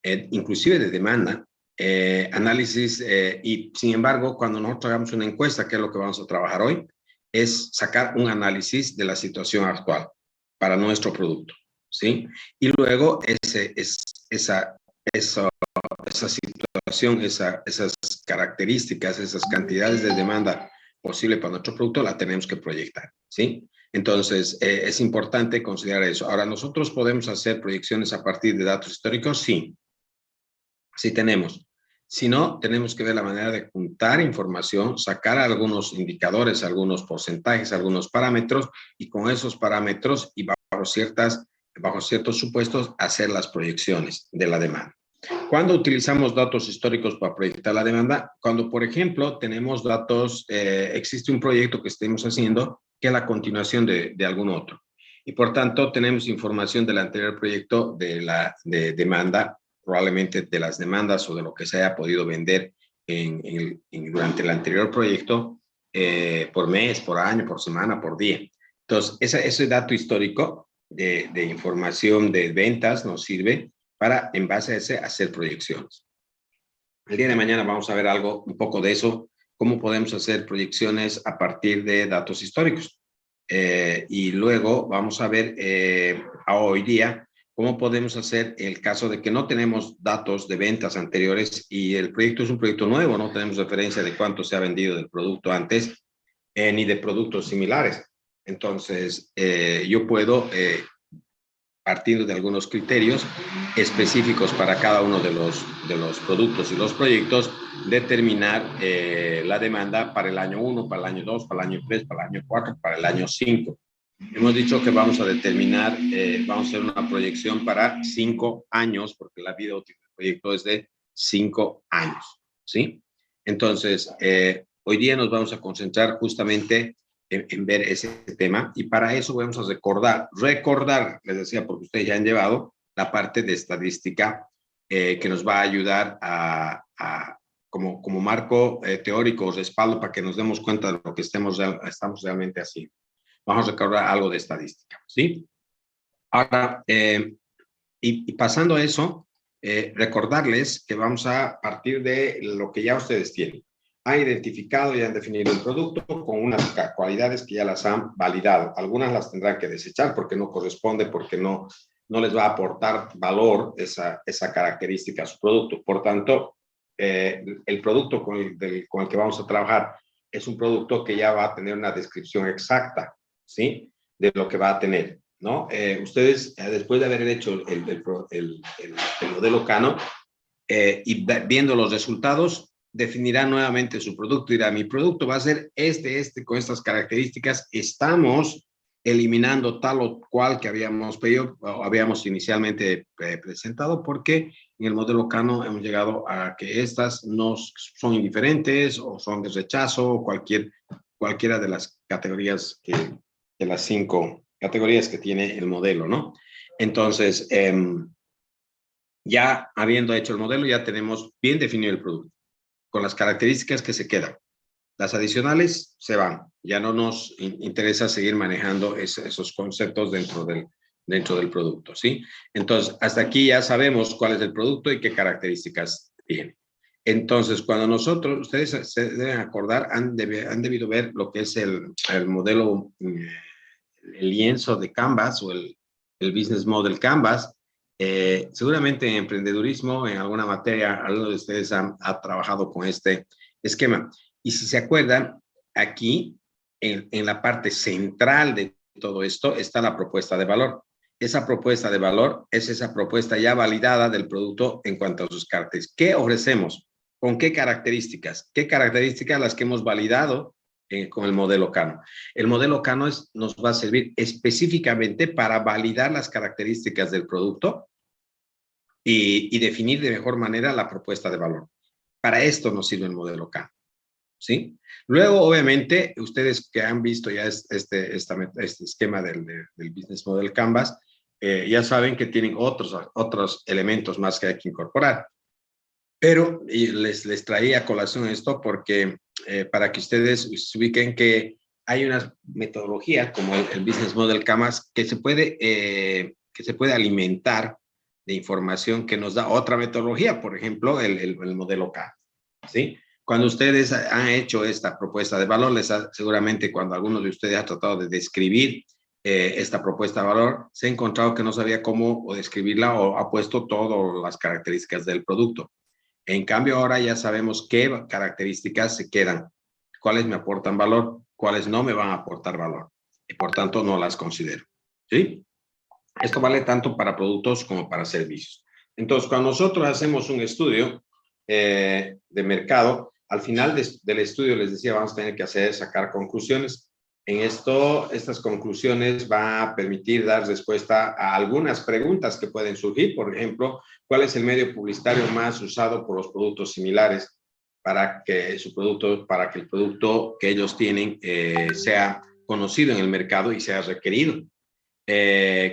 inclusive de demanda, análisis, y sin embargo, cuando nosotros hagamos una encuesta, que es lo que vamos a trabajar hoy, es sacar un análisis de la situación actual para nuestro producto, ¿sí? Y luego esa situación, esas características, esas cantidades de demanda posible para nuestro producto, la tenemos que proyectar, ¿sí? Entonces, es importante considerar eso. Ahora, ¿nosotros podemos hacer proyecciones a partir de datos históricos? Sí, sí tenemos. Si no, tenemos que ver la manera de juntar información, sacar algunos indicadores, algunos porcentajes, algunos parámetros, y con esos parámetros y bajo ciertos supuestos, hacer las proyecciones de la demanda. ¿Cuándo utilizamos datos históricos para proyectar la demanda? Cuando, por ejemplo, tenemos datos, existe un proyecto que estemos haciendo que es la continuación de algún otro. Y por tanto, tenemos información del anterior proyecto de demanda, probablemente de las demandas o de lo que se haya podido vender durante el anterior proyecto, por mes, por año, por semana, por día. Entonces, ese dato histórico de información de ventas nos sirve para, en base a ese, hacer proyecciones. El día de mañana vamos a ver un poco de eso, cómo podemos hacer proyecciones a partir de datos históricos. Y luego vamos a ver a hoy día cómo podemos hacer el caso de que no tenemos datos de ventas anteriores y el proyecto es un proyecto nuevo, no tenemos referencia de cuánto se ha vendido del producto antes, ni de productos similares. Entonces, yo puedo, partiendo de algunos criterios específicos para cada uno de los productos y los proyectos, determinar la demanda para el año 1, para el año 2, para el año 3, para el año 4, para el año 5. Hemos dicho que vamos a determinar, vamos a hacer una proyección para 5 años, porque la vida útil del proyecto es de 5 años, ¿sí? Entonces, hoy día nos vamos a concentrar justamente en ver ese tema, y para eso vamos a recordar, les decía, porque ustedes ya han llevado la parte de estadística que nos va a ayudar como marco teórico o respaldo para que nos demos cuenta de lo que estamos realmente haciendo. Vamos a recordar algo de estadística, ¿sí? Ahora, y pasando a eso, recordarles que vamos a partir de lo que ya ustedes tienen. Han identificado y han definido el producto con unas cualidades que ya las han validado. Algunas las tendrán que desechar porque no corresponde, porque no les va a aportar valor esa característica a su producto. Por tanto, el producto con el que vamos a trabajar es un producto que ya va a tener una descripción exacta, ¿sí? De lo que va a tener, ¿no? Ustedes, después de haber hecho el modelo Kano y viendo los resultados, definirá nuevamente su producto y dirá, mi producto va a ser con estas características, estamos eliminando tal o cual que habíamos pedido o habíamos inicialmente presentado, porque en el modelo Kano hemos llegado a que estas no son indiferentes o son de rechazo o cualquiera de las categorías de las 5 categorías que tiene el modelo, ¿no? Entonces, ya habiendo hecho el modelo, ya tenemos bien definido el producto, con las características que se quedan. Las adicionales se van. Ya no nos interesa seguir manejando esos conceptos dentro del producto, ¿sí? Entonces, hasta aquí ya sabemos cuál es el producto y qué características tiene. Entonces, cuando ustedes se deben acordar, han debido ver lo que es el modelo, el lienzo de Canvas o el Business Model Canvas. Seguramente en emprendedurismo, en alguna materia, alguno de ustedes ha trabajado con este esquema. Y si se acuerdan, aquí, en la parte central de todo esto, está la propuesta de valor. Esa propuesta de valor es esa propuesta ya validada del producto en cuanto a sus características. ¿Qué ofrecemos? ¿Con qué características? ¿Qué características las que hemos validado con el modelo Kano? El modelo Kano nos va a servir específicamente para validar las características del producto y definir de mejor manera la propuesta de valor. Para esto nos sirve el modelo Kano, ¿sí? Luego, obviamente, ustedes que han visto ya este esquema del Business Model Canvas, ya saben que tienen otros elementos más que hay que incorporar. Pero les traía a colación esto porque para que ustedes se ubiquen que hay una metodología como el Business Model Canvas que se puede alimentar de información que nos da otra metodología, por ejemplo, el modelo K, ¿sí? Cuando ustedes han hecho esta propuesta de valor, seguramente cuando alguno de ustedes ha tratado de describir esta propuesta de valor, se ha encontrado que no sabía cómo describirla o ha puesto todas las características del producto. En cambio, ahora ya sabemos qué características se quedan, cuáles me aportan valor, cuáles no me van a aportar valor, y por tanto no las considero, ¿sí? Esto vale tanto para productos como para servicios. Entonces, cuando nosotros hacemos un estudio de mercado, al final del estudio, les decía, vamos a tener que sacar conclusiones. En esto, estas conclusiones van a permitir dar respuesta a algunas preguntas que pueden surgir. Por ejemplo, ¿cuál es el medio publicitario más usado por los productos similares para que el producto que ellos tienen sea conocido en el mercado y sea requerido?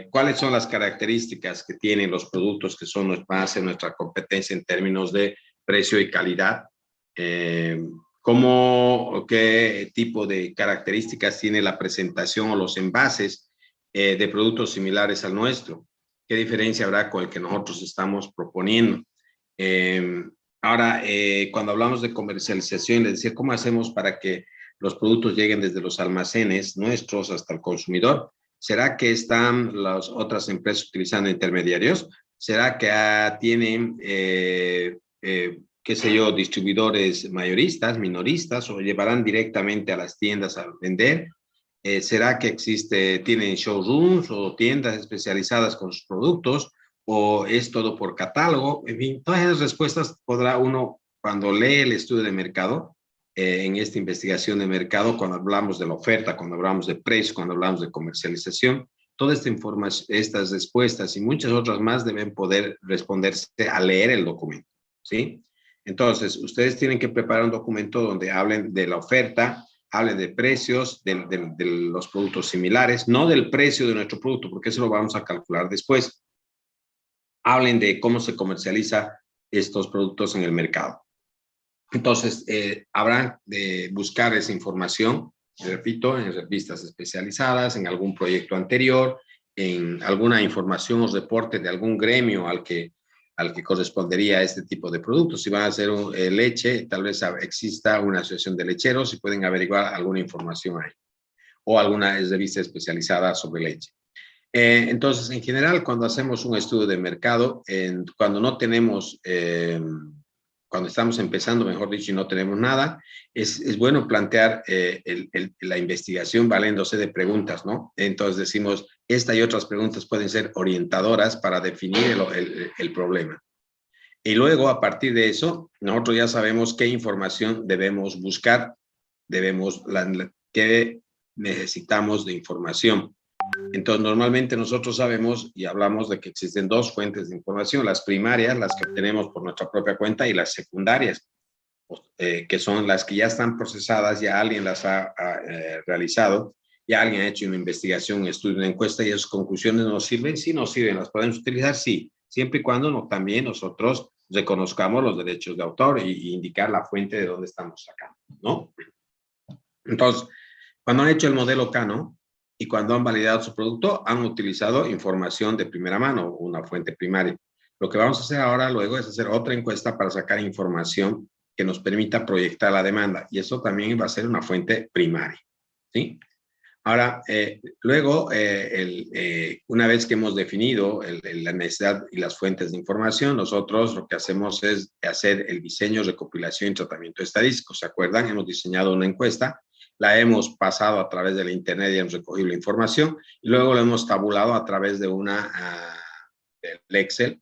¿Cuáles son las características que tienen los productos que son más en nuestra competencia en términos de precio y calidad? ¿Qué tipo de características tiene la presentación o los envases de productos similares al nuestro? ¿Qué diferencia habrá con el que nosotros estamos proponiendo? Ahora, cuando hablamos de comercialización, les decía, ¿cómo hacemos para que los productos lleguen desde los almacenes nuestros hasta el consumidor? ¿Será que están las otras empresas utilizando intermediarios? ¿Será que tienen, qué sé yo, distribuidores mayoristas, minoristas, o llevarán directamente a las tiendas a vender? ¿Será que tienen showrooms o tiendas especializadas con sus productos? ¿O es todo por catálogo? En fin, todas esas respuestas podrá uno, cuando lee el estudio de mercado, en esta investigación de mercado, cuando hablamos de la oferta, cuando hablamos de precio, cuando hablamos de comercialización, toda esta información, estas respuestas y muchas otras más deben poder responderse al leer el documento, ¿sí? Entonces, ustedes tienen que preparar un documento donde hablen de la oferta, hablen de precios, de los productos similares, no del precio de nuestro producto, porque eso lo vamos a calcular después. Hablen de cómo se comercializa estos productos en el mercado. Entonces, habrán de buscar esa información, repito, en revistas especializadas, en algún proyecto anterior, en alguna información o reporte de algún gremio al que correspondería a este tipo de productos. Si van a hacer leche, tal vez exista una asociación de lecheros y pueden averiguar alguna información ahí, o alguna revista especializada sobre leche. Entonces, en general, cuando hacemos un estudio de mercado, cuando no tenemos... cuando estamos empezando, mejor dicho, y no tenemos nada, es bueno plantear la investigación valiéndose de preguntas, ¿no? Entonces decimos, esta y otras preguntas pueden ser orientadoras para definir el problema. Y luego, a partir de eso, nosotros ya sabemos qué información debemos buscar, qué necesitamos de información. Entonces, normalmente nosotros sabemos y hablamos de que existen dos fuentes de información, las primarias, las que obtenemos por nuestra propia cuenta, y las secundarias, que son las que ya están procesadas, ya alguien las ha realizado, ya alguien ha hecho una investigación, un estudio, una encuesta, y esas conclusiones nos sirven. Sí, nos sirven, las podemos utilizar, sí, siempre y cuando también nosotros reconozcamos los derechos de autor y indicar la fuente de dónde estamos sacando, ¿no? Entonces, cuando han hecho el modelo Kano y cuando han validado su producto, han utilizado información de primera mano, una fuente primaria. Lo que vamos a hacer ahora luego es hacer otra encuesta para sacar información que nos permita proyectar la demanda. Y eso también va a ser una fuente primaria, ¿sí? Ahora, luego, una vez que hemos definido la necesidad y las fuentes de información, nosotros lo que hacemos es hacer el diseño, recopilación y tratamiento estadístico. ¿Se acuerdan? Hemos diseñado una encuesta, la hemos pasado a través de la internet y hemos recogido la información, y luego lo hemos tabulado a través de del Excel,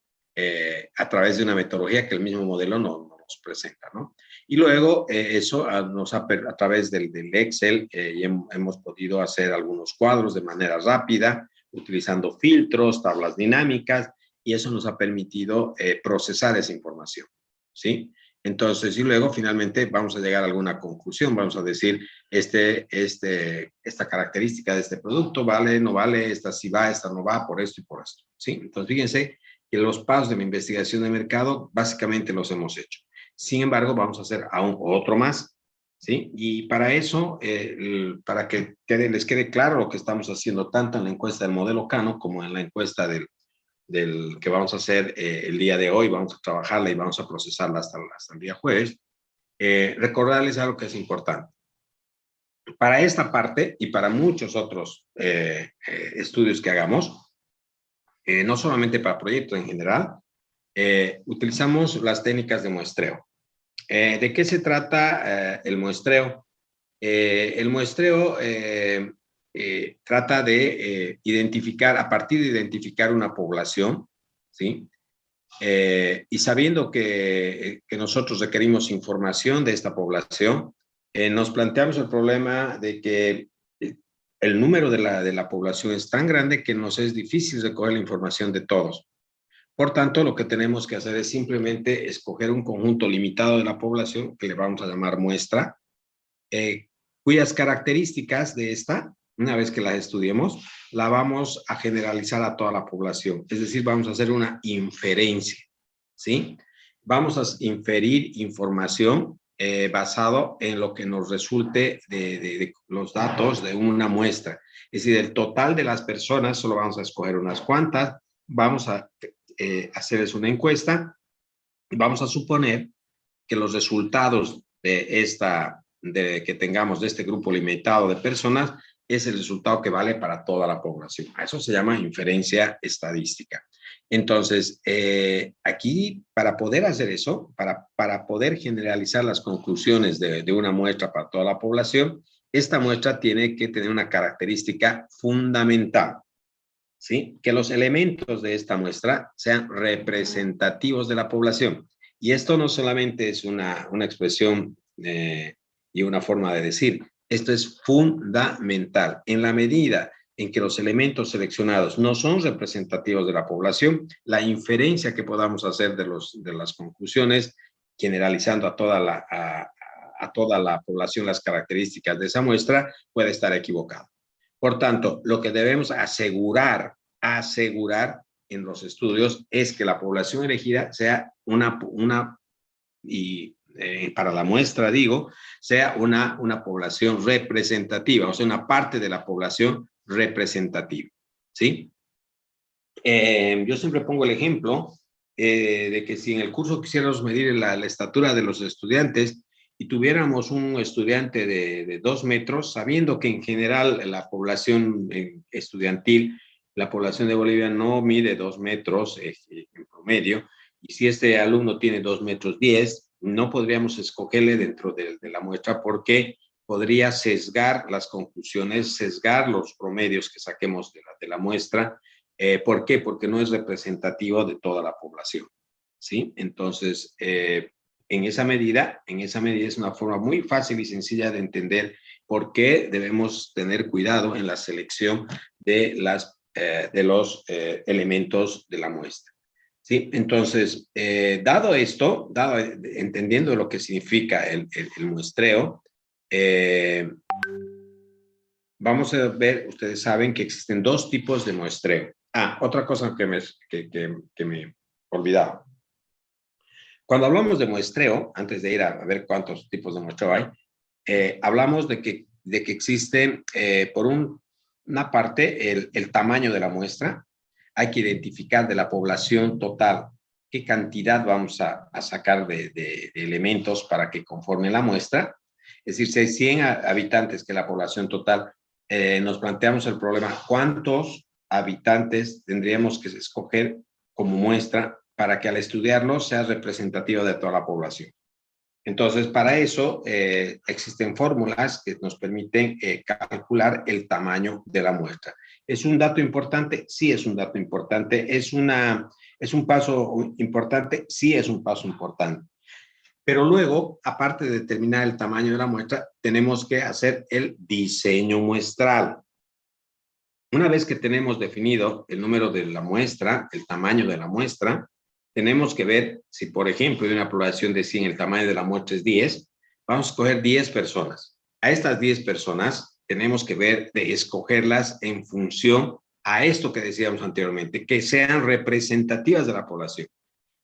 a través de una metodología que el mismo modelo nos presenta, ¿no? Y luego eso a través del Excel hemos podido hacer algunos cuadros de manera rápida, utilizando filtros, tablas dinámicas, y eso nos ha permitido procesar esa información, ¿sí? Entonces, y luego finalmente vamos a llegar a alguna conclusión, vamos a decir, esta característica de este producto vale, no vale, esta sí va, esta no va, por esto y por esto, ¿sí? Entonces, fíjense que los pasos de la investigación de mercado básicamente los hemos hecho. Sin embargo, vamos a hacer aún otro más, ¿sí? Y para eso, para que les quede claro lo que estamos haciendo tanto en la encuesta del modelo Kano como en la encuesta del que vamos a hacer el día de hoy, vamos a trabajarla y vamos a procesarla hasta el día jueves, recordarles algo que es importante. Para esta parte y para muchos otros estudios que hagamos, no solamente para proyectos en general, utilizamos las técnicas de muestreo. ¿De qué se trata el muestreo? El muestreo trata de identificar, a partir de identificar una población, ¿sí? Y sabiendo que nosotros requerimos información de esta población, nos planteamos el problema de que el número de la población es tan grande que nos es difícil recoger la información de todos. Por tanto, lo que tenemos que hacer es simplemente escoger un conjunto limitado de la población, que le vamos a llamar muestra, cuyas características de esta, una vez que las estudiemos, la vamos a generalizar a toda la población. Es decir, vamos a hacer una inferencia, ¿sí? Vamos a inferir información basado en lo que nos resulte de los datos de una muestra. Es decir, el total de las personas, solo vamos a escoger unas cuantas, vamos a hacerles una encuesta y vamos a suponer que los resultados que tengamos de este grupo limitado de personas es el resultado que vale para toda la población. A eso se llama inferencia estadística. Entonces, aquí, para poder hacer eso, para poder generalizar las conclusiones de una muestra para toda la población, esta muestra tiene que tener una característica fundamental, ¿sí? Que los elementos de esta muestra sean representativos de la población. Y esto no solamente es una expresión y una forma de decir, esto es fundamental. En la medida en que los elementos seleccionados no son representativos de la población, la inferencia que podamos hacer de las conclusiones, generalizando a toda la población las características de esa muestra, puede estar equivocada. Por tanto, lo que debemos asegurar en los estudios es que la población elegida sea para la muestra, digo, sea una población representativa, o sea, una parte de la población representativa, ¿sí? Yo siempre pongo el ejemplo de que si en el curso quisiéramos medir la estatura de los estudiantes y tuviéramos un estudiante de 2 metros, sabiendo que en general la población estudiantil, la población de Bolivia no mide 2 metros en promedio, y si este alumno tiene 2 metros 10, no podríamos escogerle dentro de la muestra porque podría sesgar las conclusiones, sesgar los promedios que saquemos de la muestra. ¿Por qué? Porque no es representativo de toda la población, ¿sí? Entonces, en esa medida es una forma muy fácil y sencilla de entender por qué debemos tener cuidado en la selección de los elementos de la muestra, ¿sí? Entonces, dado esto, entendiendo lo que significa el muestreo, vamos a ver, ustedes saben que existen 2 tipos de muestreo. Otra cosa que me olvidaba. Cuando hablamos de muestreo, antes de ir a ver cuántos tipos de muestreo hay, hablamos de que existen, por una parte, el tamaño de la muestra. Hay que identificar de la población total qué cantidad vamos a sacar de elementos para que conformen la muestra. Es decir, si hay 100 habitantes, que es la población total, nos planteamos el problema, ¿cuántos habitantes tendríamos que escoger como muestra para que al estudiarlo sea representativo de toda la población? Entonces, para eso existen fórmulas que nos permiten calcular el tamaño de la muestra. ¿Es un dato importante? Sí, es un dato importante. ¿Es un paso importante? Sí, es un paso importante. Pero luego, aparte de determinar el tamaño de la muestra, tenemos que hacer el diseño muestral. Una vez que tenemos definido el número de la muestra, el tamaño de la muestra, tenemos que ver si, por ejemplo, de una población de 100, el tamaño de la muestra es 10, vamos a escoger 10 personas. A estas 10 personas tenemos que ver de escogerlas en función a esto que decíamos anteriormente, que sean representativas de la población.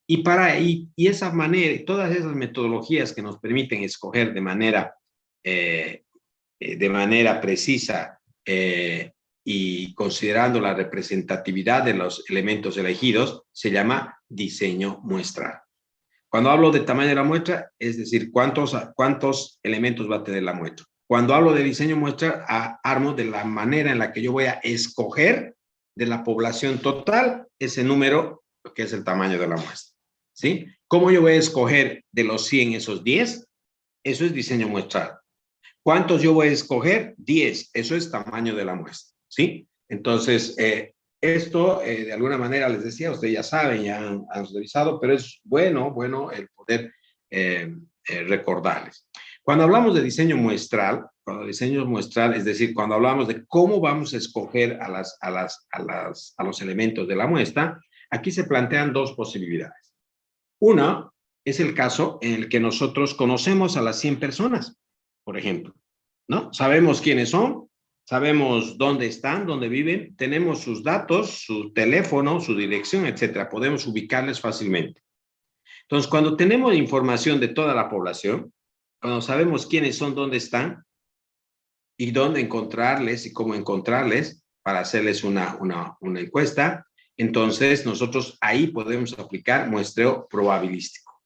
Y esa manera, todas esas metodologías que nos permiten escoger de manera precisa y considerando la representatividad de los elementos elegidos, se llama diseño muestral. Cuando hablo de tamaño de la muestra, es decir, cuántos elementos va a tener la muestra. Cuando hablo de diseño muestral, armo de la manera en la que yo voy a escoger de la población total ese número, que es el tamaño de la muestra. ¿Sí? ¿Cómo yo voy a escoger de los 100 esos 10? Eso es diseño muestral. ¿Cuántos yo voy a escoger? 10. Eso es tamaño de la muestra. ¿Sí? Entonces, esto, de alguna manera, les decía, ustedes ya saben, ya han revisado, pero es bueno el poder recordarles. Cuando hablamos de diseño muestral, es decir, cuando hablamos de cómo vamos a escoger a los elementos de la muestra, aquí se plantean dos posibilidades. Una es el caso en el que nosotros conocemos a las 100 personas, por ejemplo, ¿no? Sabemos quiénes son, sabemos dónde están, dónde viven, tenemos sus datos, su teléfono, su dirección, etcétera. Podemos ubicarles fácilmente. Entonces, cuando tenemos información de toda la población, cuando sabemos quiénes son, dónde están y dónde encontrarles y cómo encontrarles para hacerles una encuesta, entonces nosotros ahí podemos aplicar muestreo probabilístico.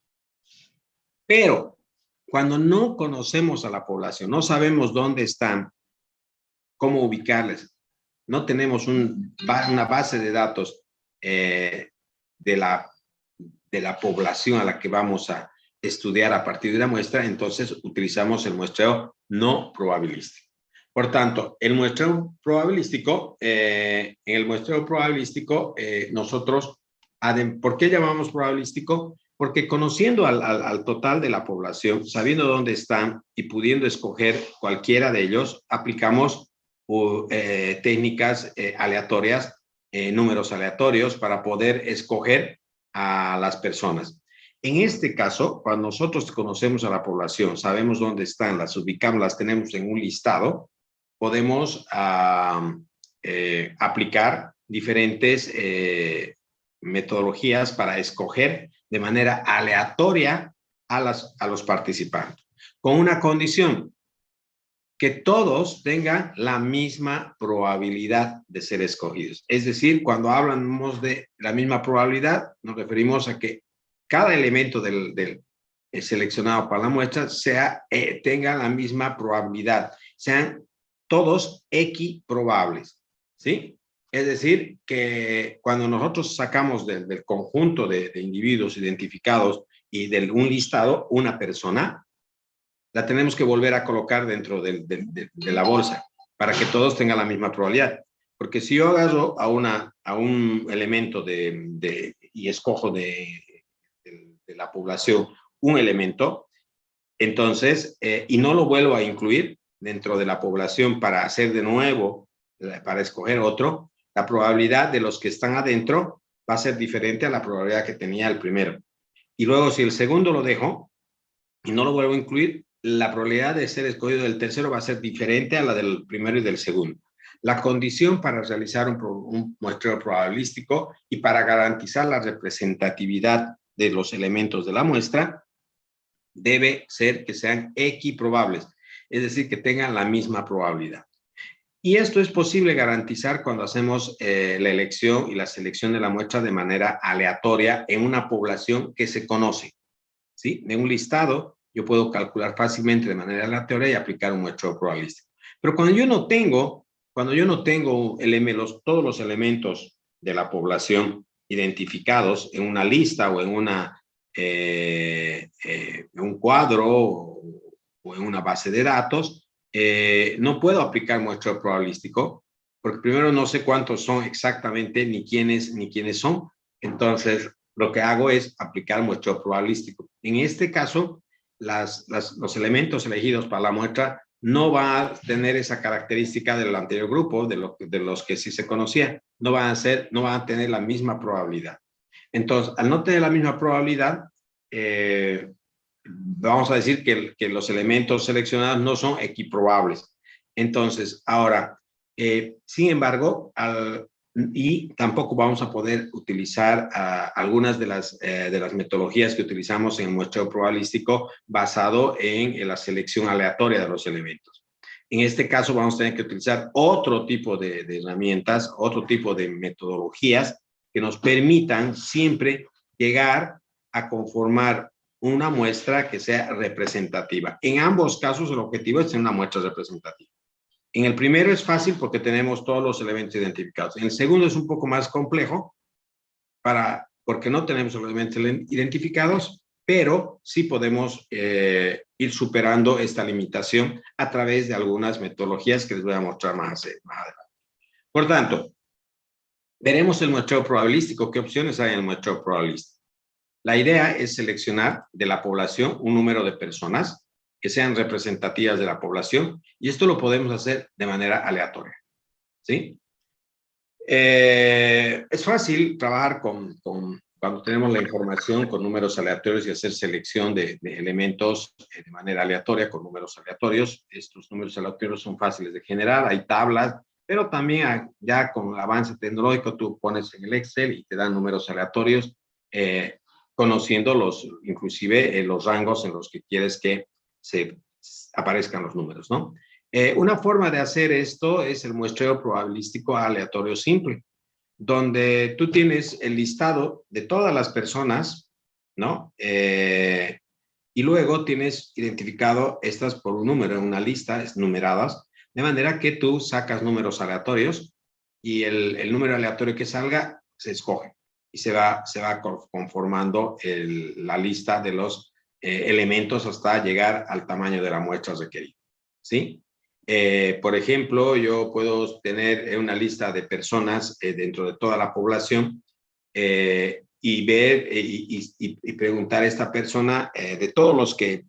Pero cuando no conocemos a la población, no sabemos dónde están, cómo ubicarles, no tenemos una base de datos de la población a la que vamos a estudiar a partir de la muestra, entonces utilizamos el muestreo no probabilístico. Por tanto, el muestreo probabilístico, nosotros, ¿por qué llamamos probabilístico? Porque conociendo al total de la población, sabiendo dónde están y pudiendo escoger cualquiera de ellos, aplicamos técnicas aleatorias, números aleatorios para poder escoger a las personas. En este caso, cuando nosotros conocemos a la población, sabemos dónde están, las ubicamos, las tenemos en un listado, podemos aplicar diferentes metodologías para escoger de manera aleatoria a los participantes, con una condición: que todos tengan la misma probabilidad de ser escogidos. Es decir, cuando hablamos de la misma probabilidad, nos referimos a que cada elemento del seleccionado para la muestra tenga la misma probabilidad, sean todos equiprobables, ¿sí? Es decir, que cuando nosotros sacamos del conjunto de individuos identificados y de un listado una persona, la tenemos que volver a colocar dentro de la bolsa para que todos tengan la misma probabilidad. Porque si yo agarro a un elemento y escojo de la población un elemento, entonces, y no lo vuelvo a incluir dentro de la población para hacer de nuevo, para escoger otro, la probabilidad de los que están adentro va a ser diferente a la probabilidad que tenía el primero. Y luego, si el segundo lo dejo y no lo vuelvo a incluir, la probabilidad de ser escogido del tercero va a ser diferente a la del primero y del segundo. La condición para realizar un muestreo probabilístico y para garantizar la representatividad de los elementos de la muestra debe ser que sean equiprobables, es decir, que tengan la misma probabilidad. Y esto es posible garantizar cuando hacemos la elección y la selección de la muestra de manera aleatoria en una población que se conoce, ¿sí? De un listado, yo puedo calcular fácilmente de manera aleatoria y aplicar un muestreo probabilístico. Pero cuando yo no tengo todos los elementos de la población identificados en una lista o en un cuadro o en una base de datos, no puedo aplicar muestreo probabilístico, porque primero no sé cuántos son exactamente, ni quiénes son. Entonces, lo que hago es aplicar muestreo probabilístico. En este caso, los elementos elegidos para la muestra no van a tener esa característica del anterior grupo, de los que sí se conocía, no van a tener la misma probabilidad. Entonces, al no tener la misma probabilidad, vamos a decir que los elementos seleccionados no son equiprobables. Entonces, ahora, sin embargo, y tampoco vamos a poder utilizar algunas de las metodologías que utilizamos en el muestreo probabilístico basado en la selección aleatoria de los elementos. En este caso vamos a tener que utilizar otro tipo de herramientas, otro tipo de metodologías que nos permitan siempre llegar a conformar una muestra que sea representativa. En ambos casos el objetivo es tener una muestra representativa. En el primero es fácil porque tenemos todos los elementos identificados. En el segundo es un poco más complejo porque no tenemos los elementos identificados, pero sí podemos ir superando esta limitación a través de algunas metodologías que les voy a mostrar más adelante. Por tanto, veremos el muestreo probabilístico. ¿Qué opciones hay en el muestreo probabilístico? La idea es seleccionar de la población un número de personas que sean representativas de la población, y esto lo podemos hacer de manera aleatoria, ¿sí? Es fácil trabajar cuando tenemos la información con números aleatorios y hacer selección de elementos de manera aleatoria con números aleatorios. Estos números aleatorios son fáciles de generar, hay tablas, pero también ya con el avance tecnológico tú pones en el Excel y te dan números aleatorios, conociendo inclusive los rangos en los que quieres que se aparezcan los números, ¿no? Una forma de hacer esto es el muestreo probabilístico aleatorio simple, donde tú tienes el listado de todas las personas, ¿no? Y luego tienes identificado estas por un número en una lista, numeradas, de manera que tú sacas números aleatorios y el número aleatorio que salga se escoge y se va conformando la lista de los elementos hasta llegar al tamaño de la muestra requerida, ¿sí? Por ejemplo, yo puedo tener una lista de personas dentro de toda la población y ver y preguntar a esta persona de todos los que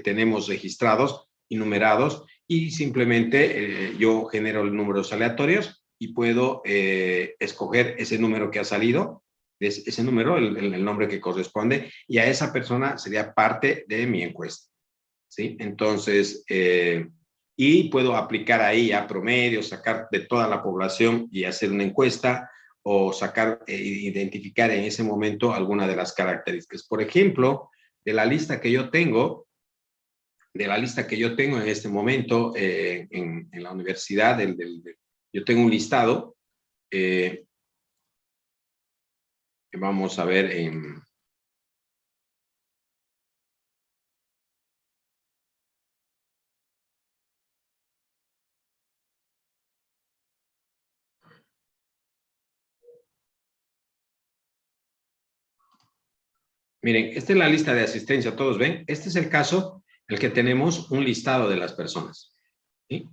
tenemos registrados y numerados, y simplemente yo genero números aleatorios y puedo escoger ese número que ha salido, ese número, el nombre que corresponde, y a esa persona sería parte de mi encuesta, ¿sí? Entonces, y puedo aplicar ahí a promedio, sacar de toda la población y hacer una encuesta, o sacar, identificar en ese momento alguna de las características. Por ejemplo, de la lista que yo tengo en este momento en la universidad, yo tengo un listado, vamos a ver en... Miren, esta es la lista de asistencia, todos ven. Este es el caso en el que tenemos un listado de las personas, ¿sí?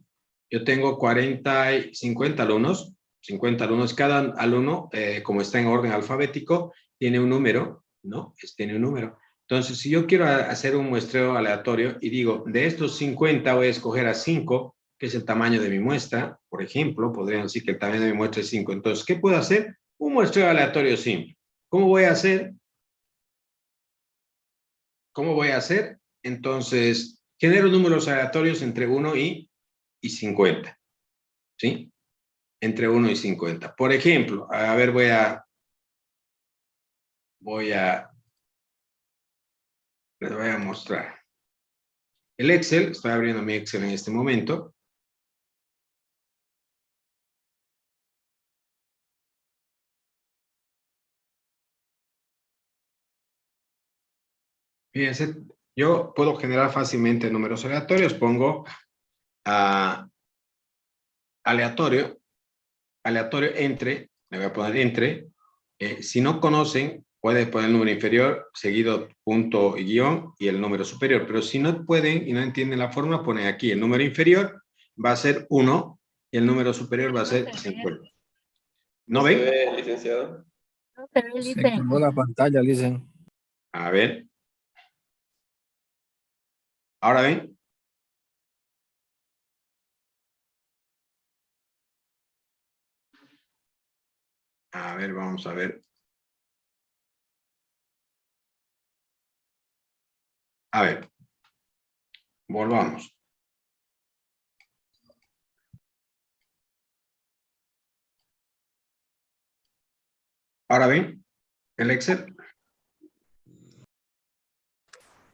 Yo tengo 40 y 50 alumnos, 50 alumnos. Cada alumno, como está en orden alfabético, tiene un número, ¿no? Tiene un número. Entonces, si yo quiero hacer un muestreo aleatorio y digo, de estos 50 voy a escoger a 5, que es el tamaño de mi muestra, por ejemplo, podrían decir que el tamaño de mi muestra es 5. Entonces, ¿qué puedo hacer? Un muestreo aleatorio simple. ¿Cómo voy a hacer? ¿Cómo voy a hacer? Entonces, genero números aleatorios entre 1 y 50, ¿sí? Entre 1 y 50. Por ejemplo, a ver, les voy a mostrar. El Excel, estoy abriendo mi Excel en este momento. Fíjense, yo puedo generar fácilmente números aleatorios. Pongo aleatorio entre, le voy a poner entre. Si no conocen, puede poner el número inferior, seguido punto y guión, y el número superior. Pero si no pueden y no entienden la fórmula, ponen aquí el número inferior va a ser 1 y el número superior va a ser 50. ¿No ven? ¿Se ve, licenciado? No se ve, Se dice. quemó la pantalla, dicen. A ver. ¿Ahora ven? A ver, vamos a ver. A ver. Volvamos. ¿Ahora ven el Excel?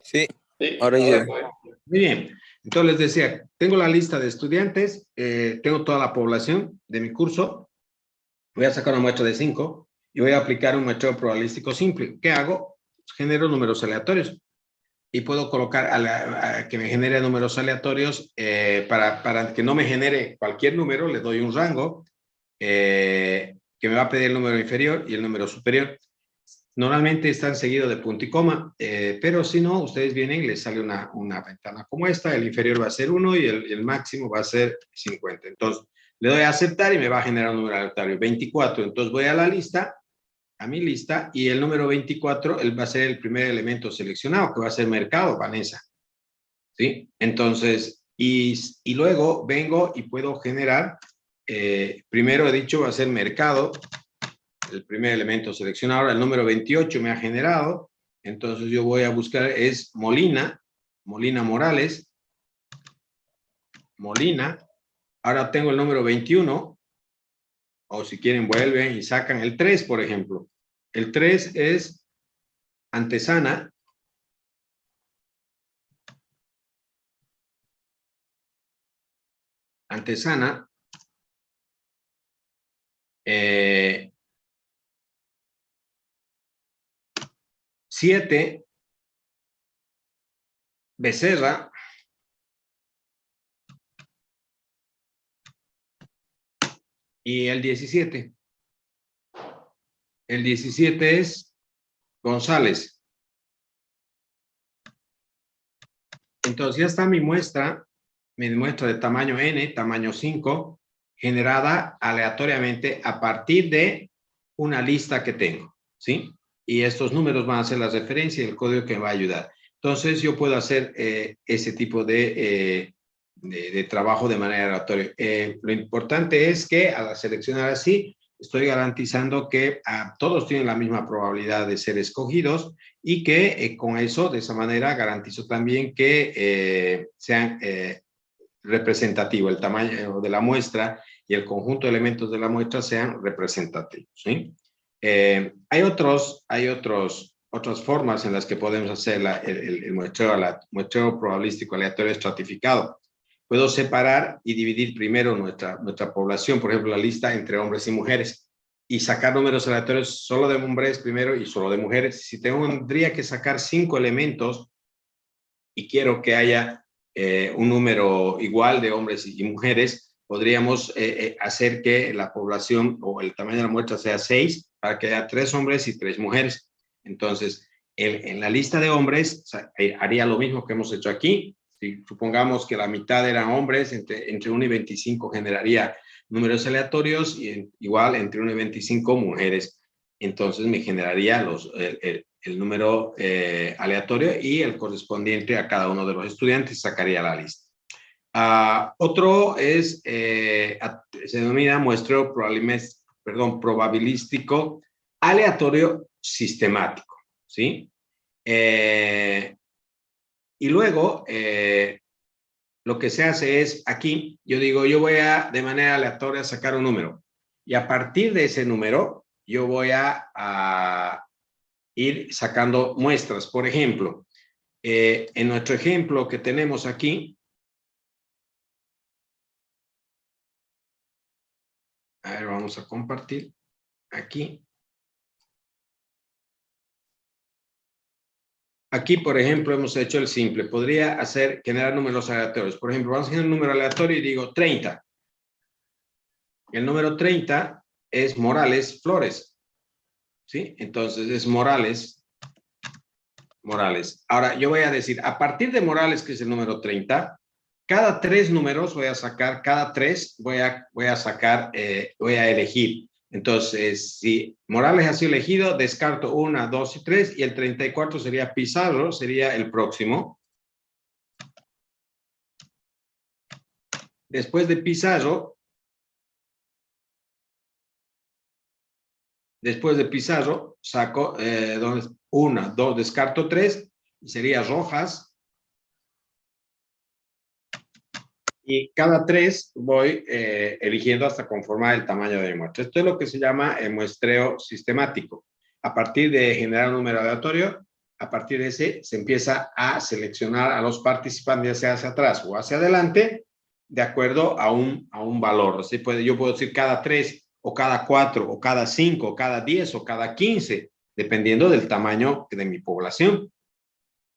Sí, Sí, ahora ahora ya. se ve. Muy bien. Entonces les decía, tengo la lista de estudiantes, tengo toda la población de mi curso, voy a sacar una muestra de 5 y voy a aplicar un muestreo probabilístico simple. ¿Qué hago? Genero números aleatorios y puedo colocar a que me genere números aleatorios para que no me genere cualquier número, le doy un rango que me va a pedir el número inferior y el número superior. Normalmente están seguidos de punto y coma, pero si no, ustedes vienen y les sale una ventana como esta, el inferior va a ser 1 y el máximo va a ser 50. Entonces, le doy a aceptar y me va a generar un número aleatorio, 24. Entonces, voy a la lista, a mi lista, y el número 24 él va a ser el primer elemento seleccionado, que va a ser mercado, Vanessa. ¿Sí? Entonces, y luego vengo y puedo generar, primero he dicho va a ser mercado, el primer elemento seleccionado. Ahora el número 28 me ha generado, entonces yo voy a buscar, es Molina Morales, Molina. Ahora tengo el número 21, o si quieren vuelven y sacan el 3, por ejemplo. El 3 es Antesana. Antesana. 7, Becerra. Y el 17. El 17 es González. Entonces ya está mi muestra de tamaño N, tamaño 5, generada aleatoriamente a partir de una lista que tengo, ¿sí? Y estos números van a ser la referencia y el código que me va a ayudar. Entonces yo puedo hacer ese tipo de trabajo de manera aleatoria. Lo importante es que al seleccionar así, estoy garantizando que todos tienen la misma probabilidad de ser escogidos y que con eso, de esa manera, garantizo también que sean representativos, el tamaño de la muestra y el conjunto de elementos de la muestra sean representativos, ¿sí? Hay otras formas en las que podemos hacer el muestreo probabilístico aleatorio estratificado. Puedo separar y dividir primero nuestra población, por ejemplo, la lista entre hombres y mujeres, y sacar números aleatorios solo de hombres primero y solo de mujeres. Si tendría que sacar 5 elementos y quiero que haya un número igual de hombres y mujeres, podríamos hacer que la población o el tamaño de la muestra sea 6 para que haya 3 hombres y 3 mujeres. Entonces, en la lista de hombres haría lo mismo que hemos hecho aquí. Si supongamos que la mitad eran hombres, entre 1 y 25 generaría números aleatorios y igual entre 1 y 25 mujeres. Entonces me generaría el número aleatorio y el correspondiente a cada uno de los estudiantes sacaría la lista. Otro es, se denomina muestreo probabilístico aleatorio sistemático, ¿sí? Y luego, lo que se hace es, aquí, yo digo, yo voy a, de manera aleatoria, sacar un número. Y a partir de ese número, yo voy a ir sacando muestras. Por ejemplo, en nuestro ejemplo que tenemos aquí, a ver, vamos a compartir aquí. Aquí, por ejemplo, hemos hecho el simple. Podría generar números aleatorios. Por ejemplo, vamos a generar un número aleatorio y digo 30. El número 30 es Morales Flores, ¿sí? Entonces es Morales. Ahora, yo voy a decir, a partir de Morales, que es el número 30, cada 3 números voy a sacar, cada 3 voy a sacar, voy a elegir. Entonces, si Morales ha sido elegido, descarto 1, 2 y 3, y el 34 sería Pizarro, sería el próximo. Después de Pizarro, saco 1, 2, descarto 3, y sería Rojas. Y cada 3 voy eligiendo hasta conformar el tamaño de mi muestra. Esto es lo que se llama el muestreo sistemático. A partir de generar un número aleatorio, a partir de ese se empieza a seleccionar a los participantes, ya sea hacia atrás o hacia adelante, de acuerdo a un valor. Así yo puedo decir cada 3, o cada 4, o cada 5, o cada 10, o cada 15, dependiendo del tamaño de mi población.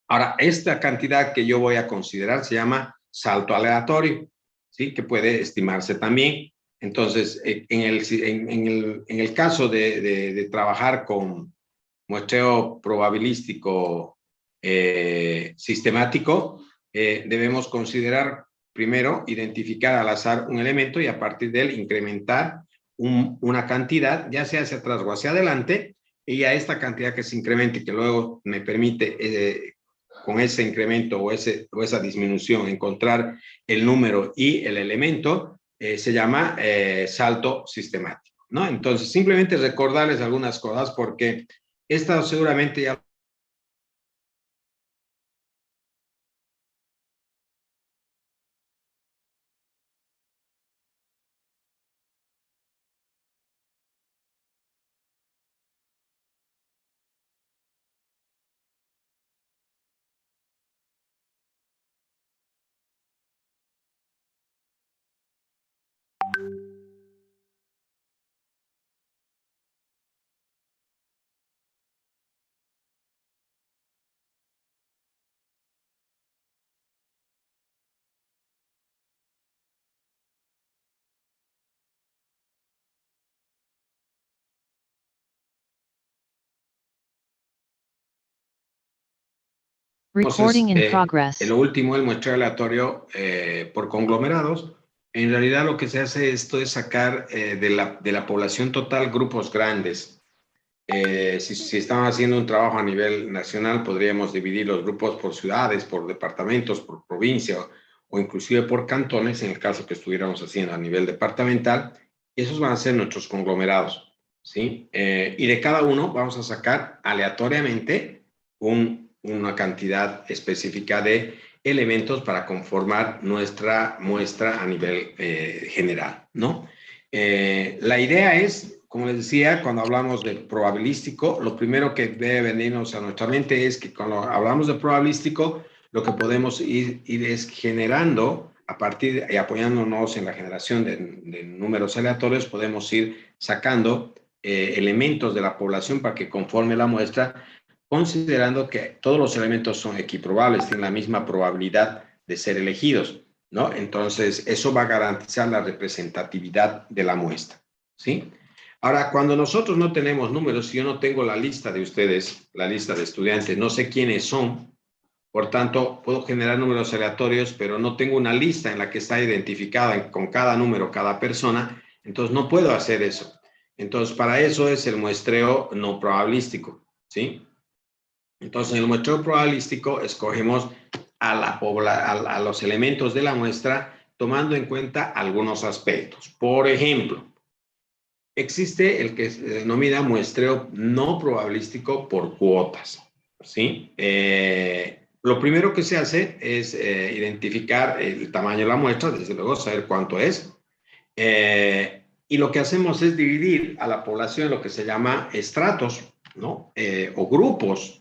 Ahora, esta cantidad que yo voy a considerar se llama salto aleatorio, ¿sí? Que puede estimarse también. Entonces, en el caso de trabajar con muestreo probabilístico sistemático, debemos considerar primero identificar al azar un elemento y a partir de él incrementar una cantidad, ya sea hacia atrás o hacia adelante, y a esta cantidad que se incremente y que luego me permite con ese incremento o esa disminución encontrar el número y el elemento, se llama salto sistemático, ¿no? Entonces, simplemente recordarles algunas cosas porque esta seguramente ya Recording in en progress. lo último, el muestreo aleatorio por conglomerados. En realidad lo que se hace esto es sacar de la población total grupos grandes. Si estamos haciendo un trabajo a nivel nacional, podríamos dividir los grupos por ciudades, por departamentos, por provincia o inclusive por cantones, en el caso que estuviéramos haciendo a nivel departamental. Esos van a ser nuestros conglomerados, ¿sí? Y de cada uno vamos a sacar aleatoriamente una cantidad específica de elementos para conformar nuestra muestra a nivel general, ¿no? La idea es, como les decía, cuando hablamos de probabilístico, lo primero que debe venirnos a nuestra mente es que cuando hablamos de probabilístico, lo que podemos ir es generando, a partir y apoyándonos en la generación de números aleatorios, podemos ir sacando elementos de la población para que conforme la muestra, considerando que todos los elementos son equiprobables, tienen la misma probabilidad de ser elegidos, ¿no? Entonces, eso va a garantizar la representatividad de la muestra, ¿sí? Ahora, cuando nosotros no tenemos números, si yo no tengo la lista de ustedes, la lista de estudiantes, no sé quiénes son, por tanto, puedo generar números aleatorios, pero no tengo una lista en la que está identificada con cada número, cada persona, entonces no puedo hacer eso. Entonces, para eso es el muestreo no probabilístico, ¿sí? Entonces, en el muestreo probabilístico escogemos a los elementos de la muestra tomando en cuenta algunos aspectos. Por ejemplo, existe el que se denomina muestreo no probabilístico por cuotas, ¿sí? Lo primero que se hace es identificar el tamaño de la muestra, desde luego saber cuánto es. Y lo que hacemos es dividir a la población en lo que se llama estratos, ¿no? O grupos.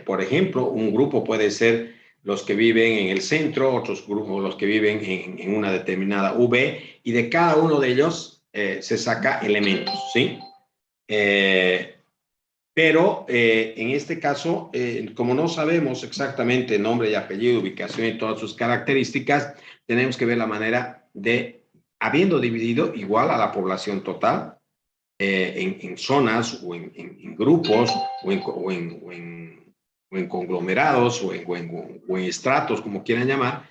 Por ejemplo, un grupo puede ser los que viven en el centro, otros grupos los que viven en una determinada V, y de cada uno de ellos se saca elementos, ¿sí? Pero en este caso, como no sabemos exactamente nombre y apellido, ubicación y todas sus características, tenemos que ver la manera de, habiendo dividido igual a la población total, en zonas o en grupos o en conglomerados o en estratos, como quieran llamar,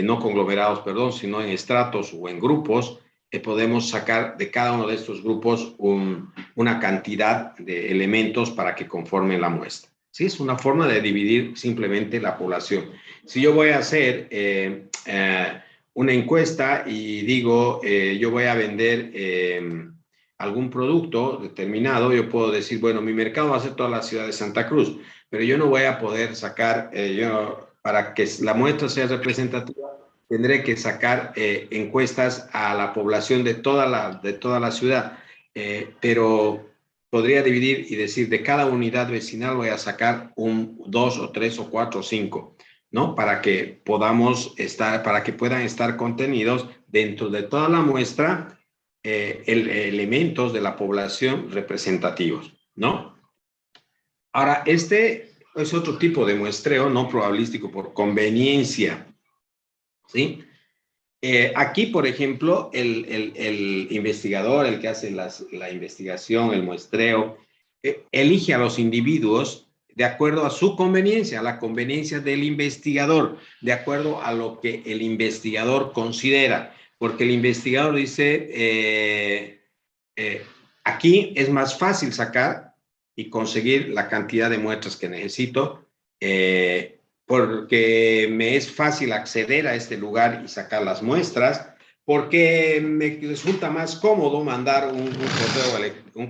no conglomerados, perdón, sino en estratos o en grupos, podemos sacar de cada uno de estos grupos una cantidad de elementos para que conformen la muestra. Sí, es una forma de dividir simplemente la población. Si yo voy a hacer una encuesta y digo, yo voy a vender algún producto determinado, yo puedo decir, bueno, mi mercado va a ser toda la ciudad de Santa Cruz, pero yo no voy a poder sacar, para que la muestra sea representativa, tendré que sacar encuestas a la población de toda la ciudad, pero podría dividir y decir, de cada unidad vecinal voy a sacar 2 o 3 o 4 o 5, ¿no? Para que para que puedan estar contenidos dentro de toda la muestra elementos de la población representativos, ¿no? Ahora, este es otro tipo de muestreo no probabilístico por conveniencia, ¿sí? Aquí, por ejemplo, el investigador, el que hace la investigación, el muestreo, elige a los individuos de acuerdo a su conveniencia, a la conveniencia del investigador, de acuerdo a lo que el investigador considera, porque el investigador dice, aquí es más fácil sacar y conseguir la cantidad de muestras que necesito, porque me es fácil acceder a este lugar y sacar las muestras, porque me resulta más cómodo mandar un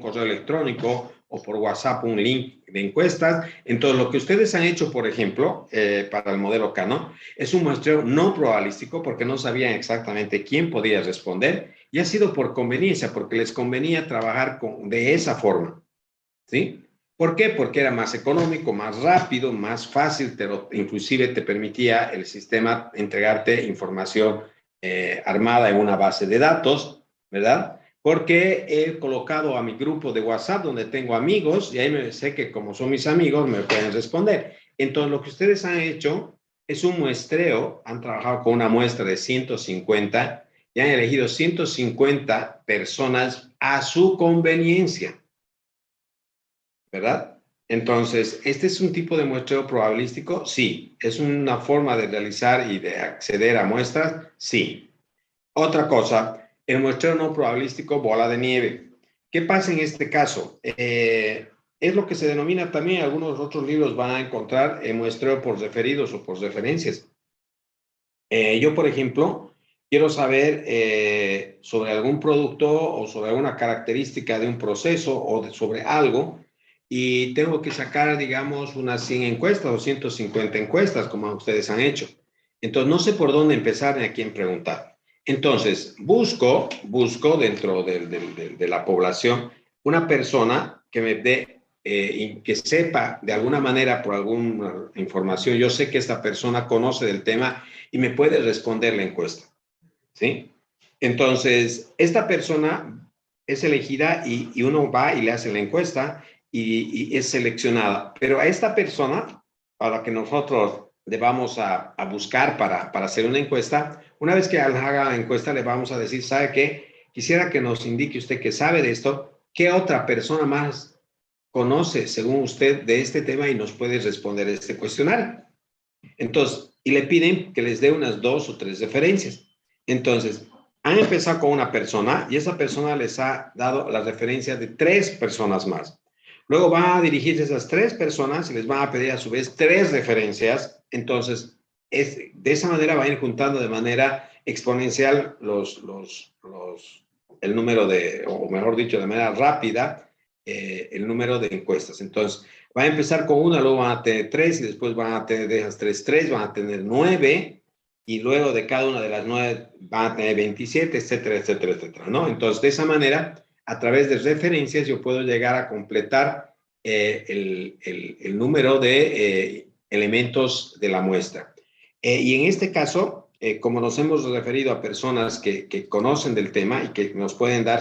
correo electrónico o por WhatsApp un link de encuestas. Entonces, lo que ustedes han hecho, por ejemplo, para el modelo Kano, es un muestreo no probabilístico porque no sabían exactamente quién podía responder y ha sido por conveniencia, porque les convenía trabajar de esa forma, ¿sí? ¿Por qué? Porque era más económico, más rápido, más fácil, inclusive te permitía el sistema entregarte información armada en una base de datos, ¿verdad? Porque he colocado a mi grupo de WhatsApp donde tengo amigos y ahí sé que como son mis amigos me pueden responder. Entonces, lo que ustedes han hecho es un muestreo, han trabajado con una muestra de 150 y han elegido 150 personas a su conveniencia, ¿verdad? Entonces, ¿este es un tipo de muestreo probabilístico? Sí. ¿Es una forma de realizar y de acceder a muestras? Sí. Otra cosa, el muestreo no probabilístico bola de nieve. ¿Qué pasa en este caso? Es lo que se denomina también, algunos otros libros van a encontrar muestreo por referidos o por referencias. Yo, por ejemplo, quiero saber sobre algún producto o sobre alguna característica de un proceso o sobre algo y tengo que sacar, digamos, unas 100 encuestas o 150 encuestas, como ustedes han hecho. Entonces, no sé por dónde empezar ni a quién preguntar. Entonces, busco dentro de la población una persona que me dé, que sepa de alguna manera por alguna información, yo sé que esta persona conoce del tema y me puede responder la encuesta, ¿sí? Entonces, esta persona es elegida y uno va y le hace la encuesta y es seleccionada. Pero a esta persona, para que nosotros le vamos a buscar para hacer una encuesta, una vez que haga la encuesta le vamos a decir, ¿sabe qué? Quisiera que nos indique usted que sabe de esto, ¿qué otra persona más conoce, según usted, de este tema y nos puede responder este cuestionario? Entonces, y le piden que les dé unas 2 o 3 referencias. Entonces, han empezado con una persona y esa persona les ha dado la referencia de 3 personas más. Luego van a dirigirse a esas 3 personas y les van a pedir a su vez 3 referencias. Entonces, de esa manera van a ir juntando de manera exponencial el número o mejor dicho, de manera rápida, el número de encuestas. Entonces, va a empezar con una, luego van a tener 3 y después van a tener de esas 3, van a tener 9 y luego de cada una de las 9 van a tener 27, etcétera, etcétera, etcétera, ¿no? Entonces, de esa manera, a través de referencias, yo puedo llegar a completar el número de elementos de la muestra. Y en este caso, como nos hemos referido a personas que conocen del tema y que nos pueden dar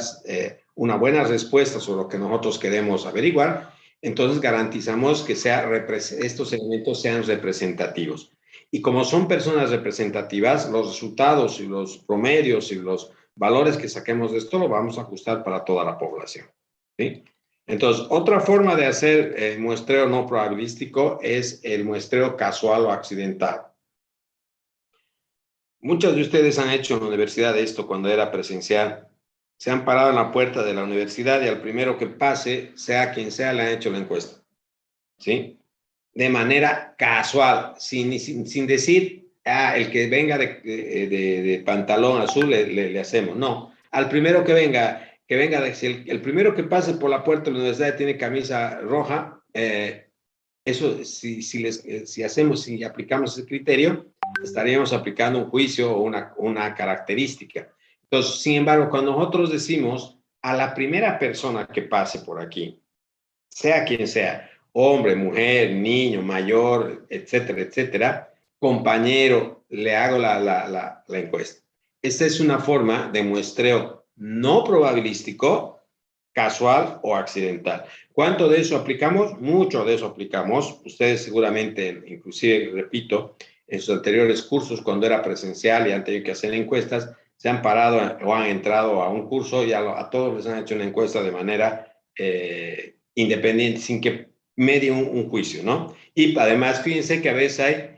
una buena respuesta sobre lo que nosotros queremos averiguar, entonces garantizamos que estos elementos sean representativos. Y como son personas representativas, los resultados y los promedios y los valores que saquemos de esto lo vamos a ajustar para toda la población, ¿sí? Entonces, otra forma de hacer muestreo no probabilístico es el muestreo casual o accidental. Muchos de ustedes han hecho en la universidad esto cuando era presencial. Se han parado en la puerta de la universidad y al primero que pase, sea quien sea, le han hecho la encuesta, ¿sí? De manera casual, sin decir, el que venga de pantalón azul le hacemos. No, al primero que venga si el primero que pase por la puerta de la universidad tiene camisa roja, eso, si aplicamos ese criterio, estaríamos aplicando un juicio o una característica. Entonces, sin embargo, cuando nosotros decimos a la primera persona que pase por aquí, sea quien sea, hombre, mujer, niño, mayor, etcétera, etcétera, compañero, le hago la encuesta. Esta es una forma de muestreo no probabilístico, casual o accidental. ¿Cuánto de eso aplicamos? Mucho de eso aplicamos. Ustedes seguramente, inclusive, repito, en sus anteriores cursos, cuando era presencial y han tenido que hacer encuestas, se han parado o han entrado a un curso y a todos les han hecho una encuesta de manera independiente, sin que medie un juicio, ¿no? Y además, fíjense que a veces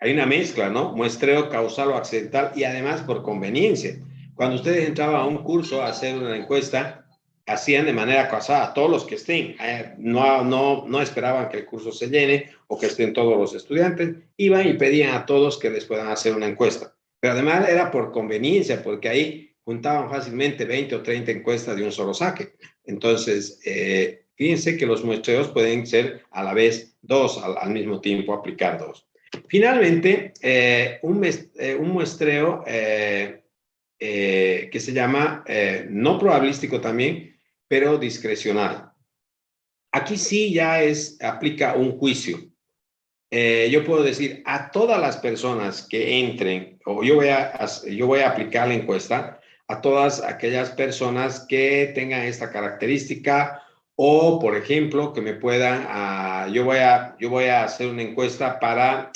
hay una mezcla, ¿no? Muestreo causal o accidental y además por conveniencia. Cuando ustedes entraban a un curso a hacer una encuesta, hacían de manera casada, todos los que estén, no esperaban que el curso se llene o que estén todos los estudiantes, iban y pedían a todos que les puedan hacer una encuesta. Pero además era por conveniencia, porque ahí juntaban fácilmente 20 o 30 encuestas de un solo saque. Entonces, fíjense que los muestreos pueden ser a la vez dos, al mismo tiempo aplicar dos. Finalmente, un muestreo que se llama no probabilístico también, pero discrecional. Aquí sí ya aplica un juicio. Yo puedo decir a todas las personas que entren, o yo voy a aplicar la encuesta a todas aquellas personas que tengan esta característica o, por ejemplo, que me puedan, yo voy a hacer una encuesta para,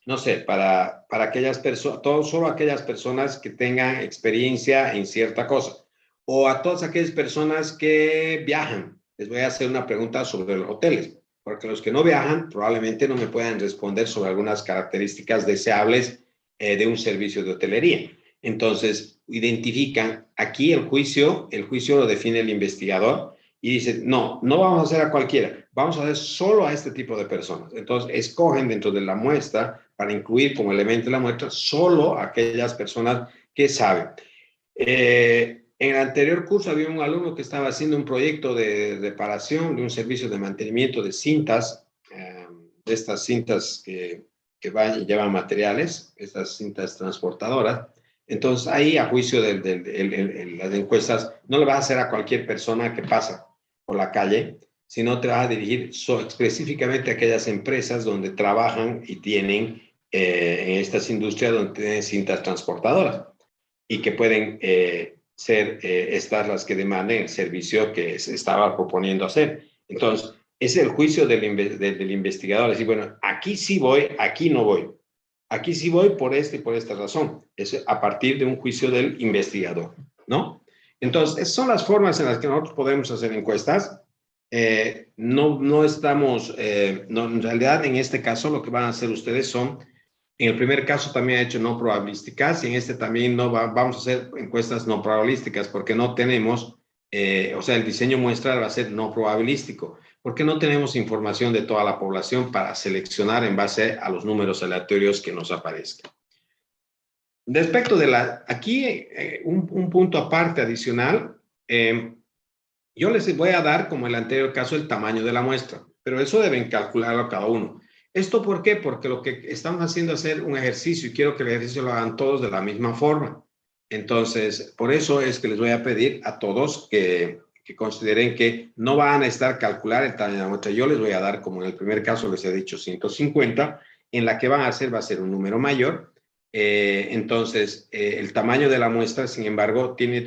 no sé, para aquellas personas, solo aquellas personas que tengan experiencia en cierta cosa, o a todas aquellas personas que viajan. Les voy a hacer una pregunta sobre los hoteles, porque los que no viajan probablemente no me puedan responder sobre algunas características deseables de un servicio de hotelería. Entonces, identifican aquí el juicio lo define el investigador y dice, no vamos a hacer a cualquiera, vamos a hacer solo a este tipo de personas. Entonces, escogen dentro de la muestra, para incluir como elemento de la muestra, solo aquellas personas que saben. En el anterior curso había un alumno que estaba haciendo un proyecto de reparación de un servicio de mantenimiento de cintas, de estas cintas que van y llevan materiales, estas cintas transportadoras. Entonces, ahí, a juicio de las encuestas, no le vas a hacer a cualquier persona que pasa por la calle, sino te vas a dirigir específicamente a aquellas empresas donde trabajan y tienen, en estas industrias donde tienen cintas transportadoras y que pueden ser estas las que demanden el servicio que se estaba proponiendo hacer. Entonces, es el juicio del investigador. Decir, bueno, aquí sí voy, aquí no voy. Aquí sí voy por esta y por esta razón. Es a partir de un juicio del investigador, ¿no? Entonces, son las formas en las que nosotros podemos hacer encuestas. No estamos, en realidad, en este caso, lo que van a hacer ustedes son, en el primer caso también ha hecho no probabilísticas y en este también vamos a hacer encuestas no probabilísticas porque no tenemos, o sea, el diseño muestral va a ser no probabilístico porque no tenemos información de toda la población para seleccionar en base a los números aleatorios que nos aparezcan. Respecto de aquí un punto aparte adicional, yo les voy a dar, como en el anterior caso, el tamaño de la muestra, pero eso deben calcularlo cada uno. ¿Esto por qué? Porque lo que estamos haciendo es hacer un ejercicio y quiero que el ejercicio lo hagan todos de la misma forma. Entonces, por eso es que les voy a pedir a todos que consideren que no van a estar calcular el tamaño de la muestra. Yo les voy a dar, como en el primer caso les he dicho, 150, en la que van a hacer va a ser un número mayor. Entonces, el tamaño de la muestra, sin embargo, tiene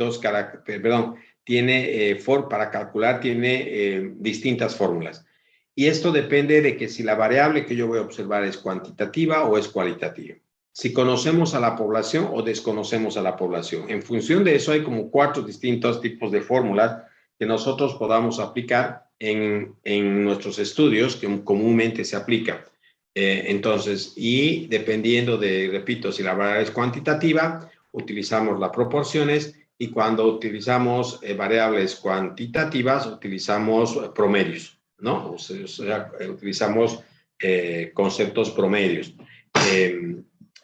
para calcular tiene distintas fórmulas. Y esto depende de que si la variable que yo voy a observar es cuantitativa o es cualitativa. Si conocemos a la población o desconocemos a la población. En función de eso hay como 4 distintos tipos de fórmulas que nosotros podamos aplicar en nuestros estudios, que comúnmente se aplica. Entonces, y dependiendo repito, si la variable es cuantitativa, utilizamos las proporciones y cuando utilizamos variables cuantitativas, utilizamos promedios, ¿no? O sea, utilizamos conceptos promedios.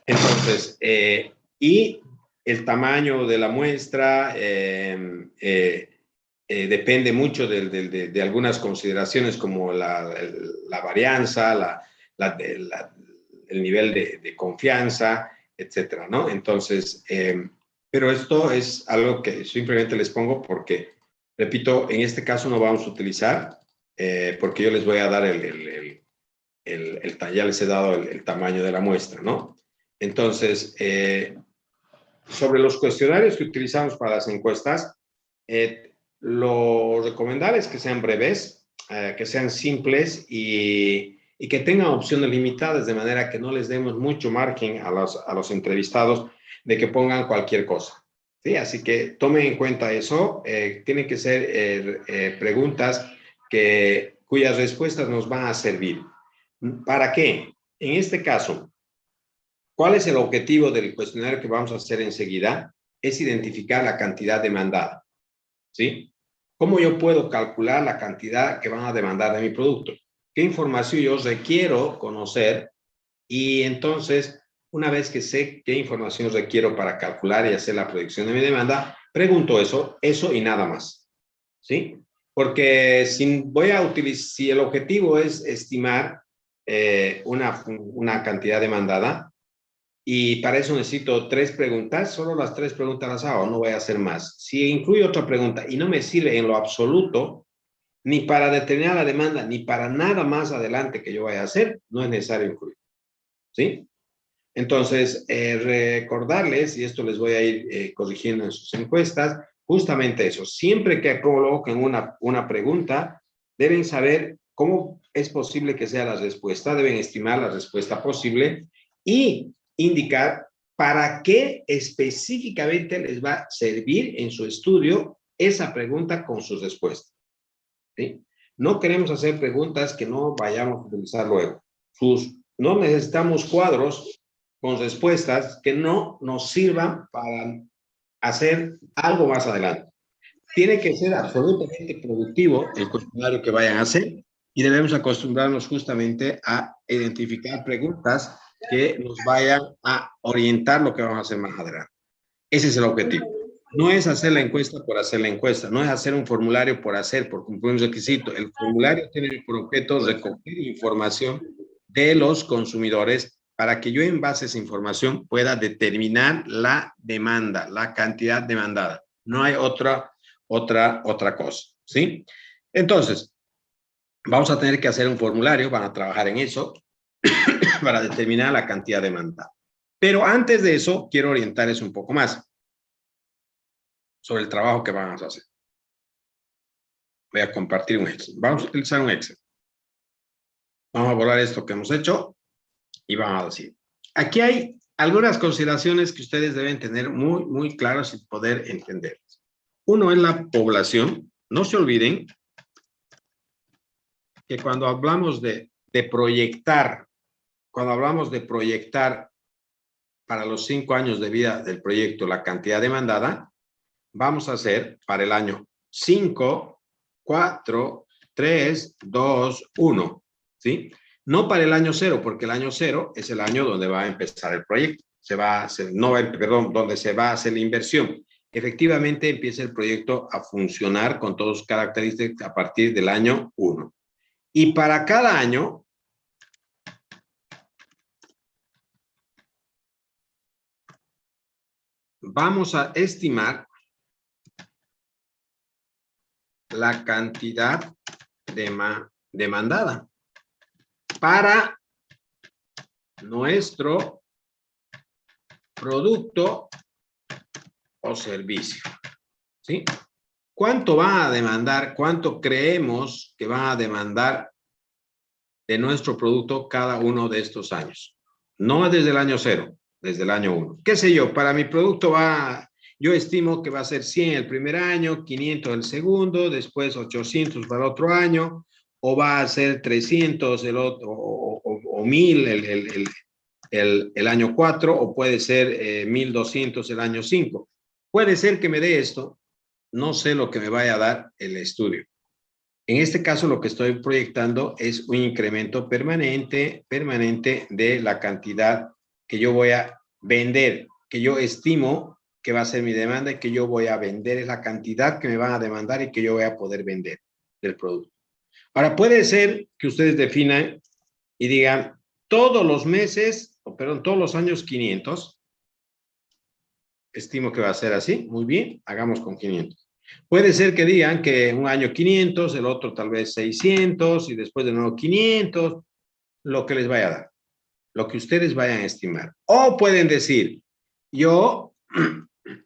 Entonces, y el tamaño de la muestra depende mucho de algunas consideraciones como la varianza, el nivel de confianza, etcétera, ¿no? Entonces, pero esto es algo que simplemente les pongo porque Repito, en este caso no vamos a utilizar, porque yo les voy a dar ya les he dado el tamaño de la muestra, ¿no? Entonces, sobre los cuestionarios que utilizamos para las encuestas, lo recomendable es que sean breves, que sean simples y que tengan opciones limitadas, de manera que no les demos mucho margen a los entrevistados de que pongan cualquier cosa. ¿Sí? Así que tomen en cuenta eso. Tienen que ser preguntas cuyas respuestas nos van a servir. ¿Para qué? En este caso, ¿cuál es el objetivo del cuestionario que vamos a hacer enseguida? Es identificar la cantidad demandada. ¿Sí? ¿Cómo yo puedo calcular la cantidad que van a demandar de mi producto? ¿Qué información yo requiero conocer? Y entonces, una vez que sé qué información requiero para calcular y hacer la predicción de mi demanda, pregunto eso y nada más. ¿Sí? Porque si el objetivo es estimar una cantidad demandada, y para eso necesito 3 preguntas, solo las 3 preguntas las hago, no voy a hacer más. Si incluyo otra pregunta y no me sirve en lo absoluto, ni para determinar la demanda, ni para nada más adelante que yo vaya a hacer, no es necesario incluir. ¿Sí? Entonces, recordarles, y esto les voy a ir corrigiendo en sus encuestas, justamente eso. Siempre que coloquen una pregunta, deben saber cómo es posible que sea la respuesta, deben estimar la respuesta posible y indicar para qué específicamente les va a servir en su estudio esa pregunta con sus respuestas. ¿Sí? No queremos hacer preguntas que no vayamos a utilizar luego. No necesitamos cuadros con respuestas que no nos sirvan para hacer algo más adelante. Tiene que ser absolutamente productivo el cuestionario que vayan a hacer y debemos acostumbrarnos justamente a identificar preguntas que nos vayan a orientar lo que vamos a hacer más adelante. Ese es el objetivo. No es hacer la encuesta por hacer la encuesta, no es hacer un formulario por cumplir un requisito. El formulario tiene por objeto recoger información de los consumidores para que yo en base a esa información pueda determinar la demanda, la cantidad demandada. No hay otra cosa, ¿sí? Entonces, vamos a tener que hacer un formulario, van a trabajar en eso para determinar la cantidad demandada. Pero antes de eso, quiero orientarles un poco más sobre el trabajo que vamos a hacer. Voy a compartir un Excel. Vamos a utilizar un Excel. Vamos a borrar esto que hemos hecho y vamos a decir. Aquí hay algunas consideraciones que ustedes deben tener muy, muy claras y poder entender. Uno es la población. No se olviden que cuando hablamos de proyectar, para los 5 años de vida del proyecto la cantidad demandada, vamos a hacer para el año 5, 4, 3, 2, 1, ¿sí? No para el año 0, porque el año 0 es el año donde va a empezar el proyecto. Donde se va a hacer la inversión. Efectivamente, empieza el proyecto a funcionar con todas sus características a partir del año 1. Y para cada año, vamos a estimar la cantidad demandada para nuestro producto o servicio. ¿Sí? ¿Cuánto va a demandar? ¿Cuánto creemos que va a demandar de nuestro producto cada uno de estos años? No desde el año 0, desde el año 1. ¿Qué sé yo? Para mi producto yo estimo que va a ser 100 el primer año, 500 el segundo, después 800 para el otro año, o va a ser 300 el otro, o 1000 el año 4, o puede ser 1200 el año 5. Puede ser que me dé esto, no sé lo que me vaya a dar el estudio. En este caso, lo que estoy proyectando es un incremento permanente de la cantidad que yo voy a vender, que yo estimo que va a ser mi demanda y que yo voy a vender, es la cantidad que me van a demandar y que yo voy a poder vender del producto. Ahora, puede ser que ustedes definan y digan todos los años 500. Estimo que va a ser así. Muy bien, hagamos con 500. Puede ser que digan que un año 500, el otro tal vez 600 y después de nuevo 500, lo que les vaya a dar, lo que ustedes vayan a estimar. O pueden decir, yo,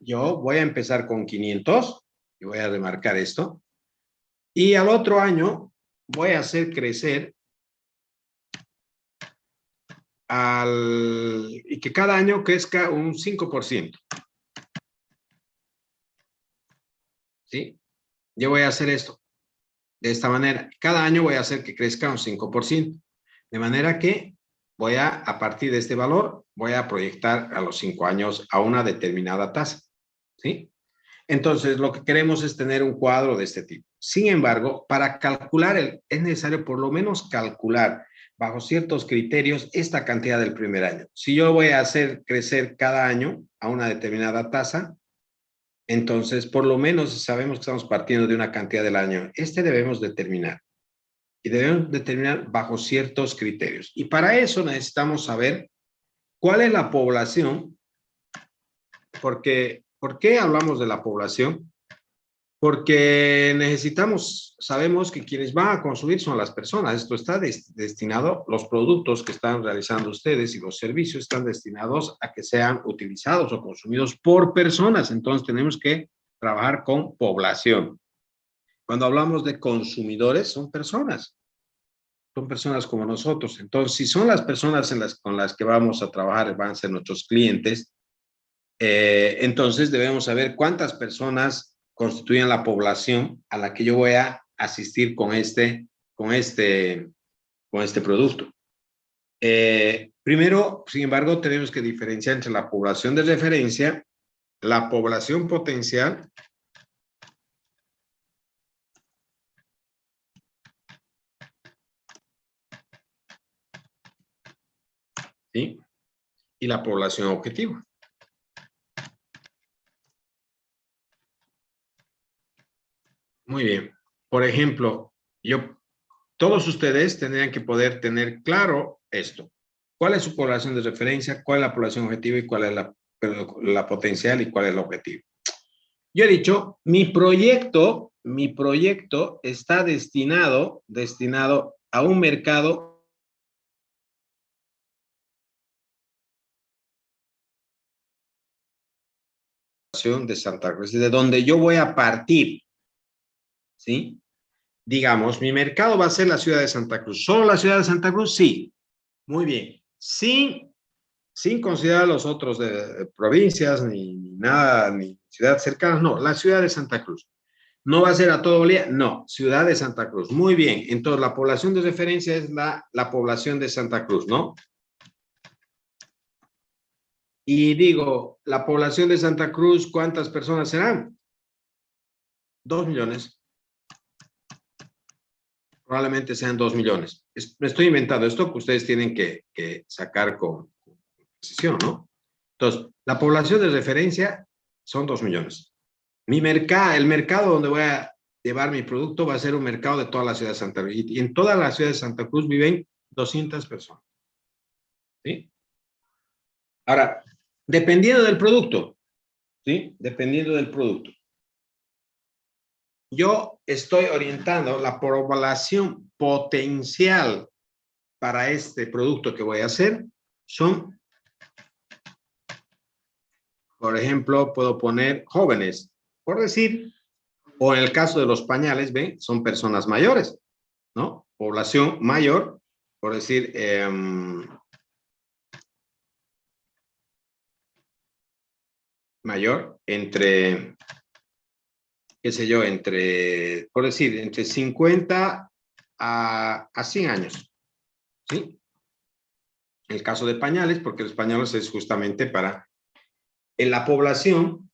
yo voy a empezar con 500 y voy a remarcar esto, y al otro año voy a hacer crecer y que cada año crezca un 5%. ¿Sí? Yo voy a hacer esto de esta manera. Cada año voy a hacer que crezca un 5%. De manera que voy a partir de este valor, voy a proyectar a los 5 años a una determinada tasa. ¿Sí? Entonces, lo que queremos es tener un cuadro de este tipo. Sin embargo, para calcular, es necesario por lo menos calcular bajo ciertos criterios esta cantidad del primer año. Si yo voy a hacer crecer cada año a una determinada tasa, entonces por lo menos sabemos que estamos partiendo de una cantidad del año. Este debemos determinar. Y debemos determinar bajo ciertos criterios. Y para eso necesitamos saber cuál es la población, porque ¿por qué hablamos de la población? Porque sabemos que quienes van a consumir son las personas. Esto está destinado, los productos que están realizando ustedes y los servicios están destinados a que sean utilizados o consumidos por personas. Entonces tenemos que trabajar con población. Cuando hablamos de consumidores, son personas como nosotros. Entonces, si son las personas con las que vamos a trabajar, van a ser nuestros clientes, entonces debemos saber cuántas personas constituyen la población a la que yo voy a asistir con este producto. Primero, sin embargo, tenemos que diferenciar entre la población de referencia, la población potencial ¿sí? Y la población objetivo. Muy bien. Por ejemplo, todos ustedes tendrían que poder tener claro esto. ¿Cuál es su población de referencia? ¿Cuál es la población objetiva? ¿Y cuál es la potencial? ¿Y cuál es el objetivo? Yo he dicho, mi proyecto está destinado a un mercado de Santa Cruz, de donde yo voy a partir, ¿sí? Digamos, mi mercado va a ser la ciudad de Santa Cruz. ¿Solo la ciudad de Santa Cruz? Sí. Muy bien. Sin considerar los otros de provincias, ni nada, ni ciudades cercanas, no, la ciudad de Santa Cruz. ¿No va a ser a todo Bolivia? No, ciudad de Santa Cruz. Muy bien, entonces la población de referencia es la población de Santa Cruz, ¿no? Y digo, la población de Santa Cruz, ¿cuántas personas serán? 2 millones. Probablemente sean 2 millones. Me estoy inventando esto que ustedes tienen que sacar con precisión, ¿no? Entonces, la población de referencia son 2 millones. El mercado donde voy a llevar mi producto va a ser un mercado de toda la ciudad de Santa Cruz. Y en toda la ciudad de Santa Cruz viven 200 personas. ¿Sí? Ahora, dependiendo del producto, ¿sí? Dependiendo del producto. Yo estoy orientando la población potencial para este producto que voy a hacer. Son, por ejemplo, puedo poner jóvenes, por decir, o en el caso de los pañales, ¿ven? Son personas mayores, ¿no? Población mayor, por decir, mayor, entre, qué sé yo, por decir, entre 50 a 100 años, ¿sí? El caso de pañales, porque los pañales es justamente para en la población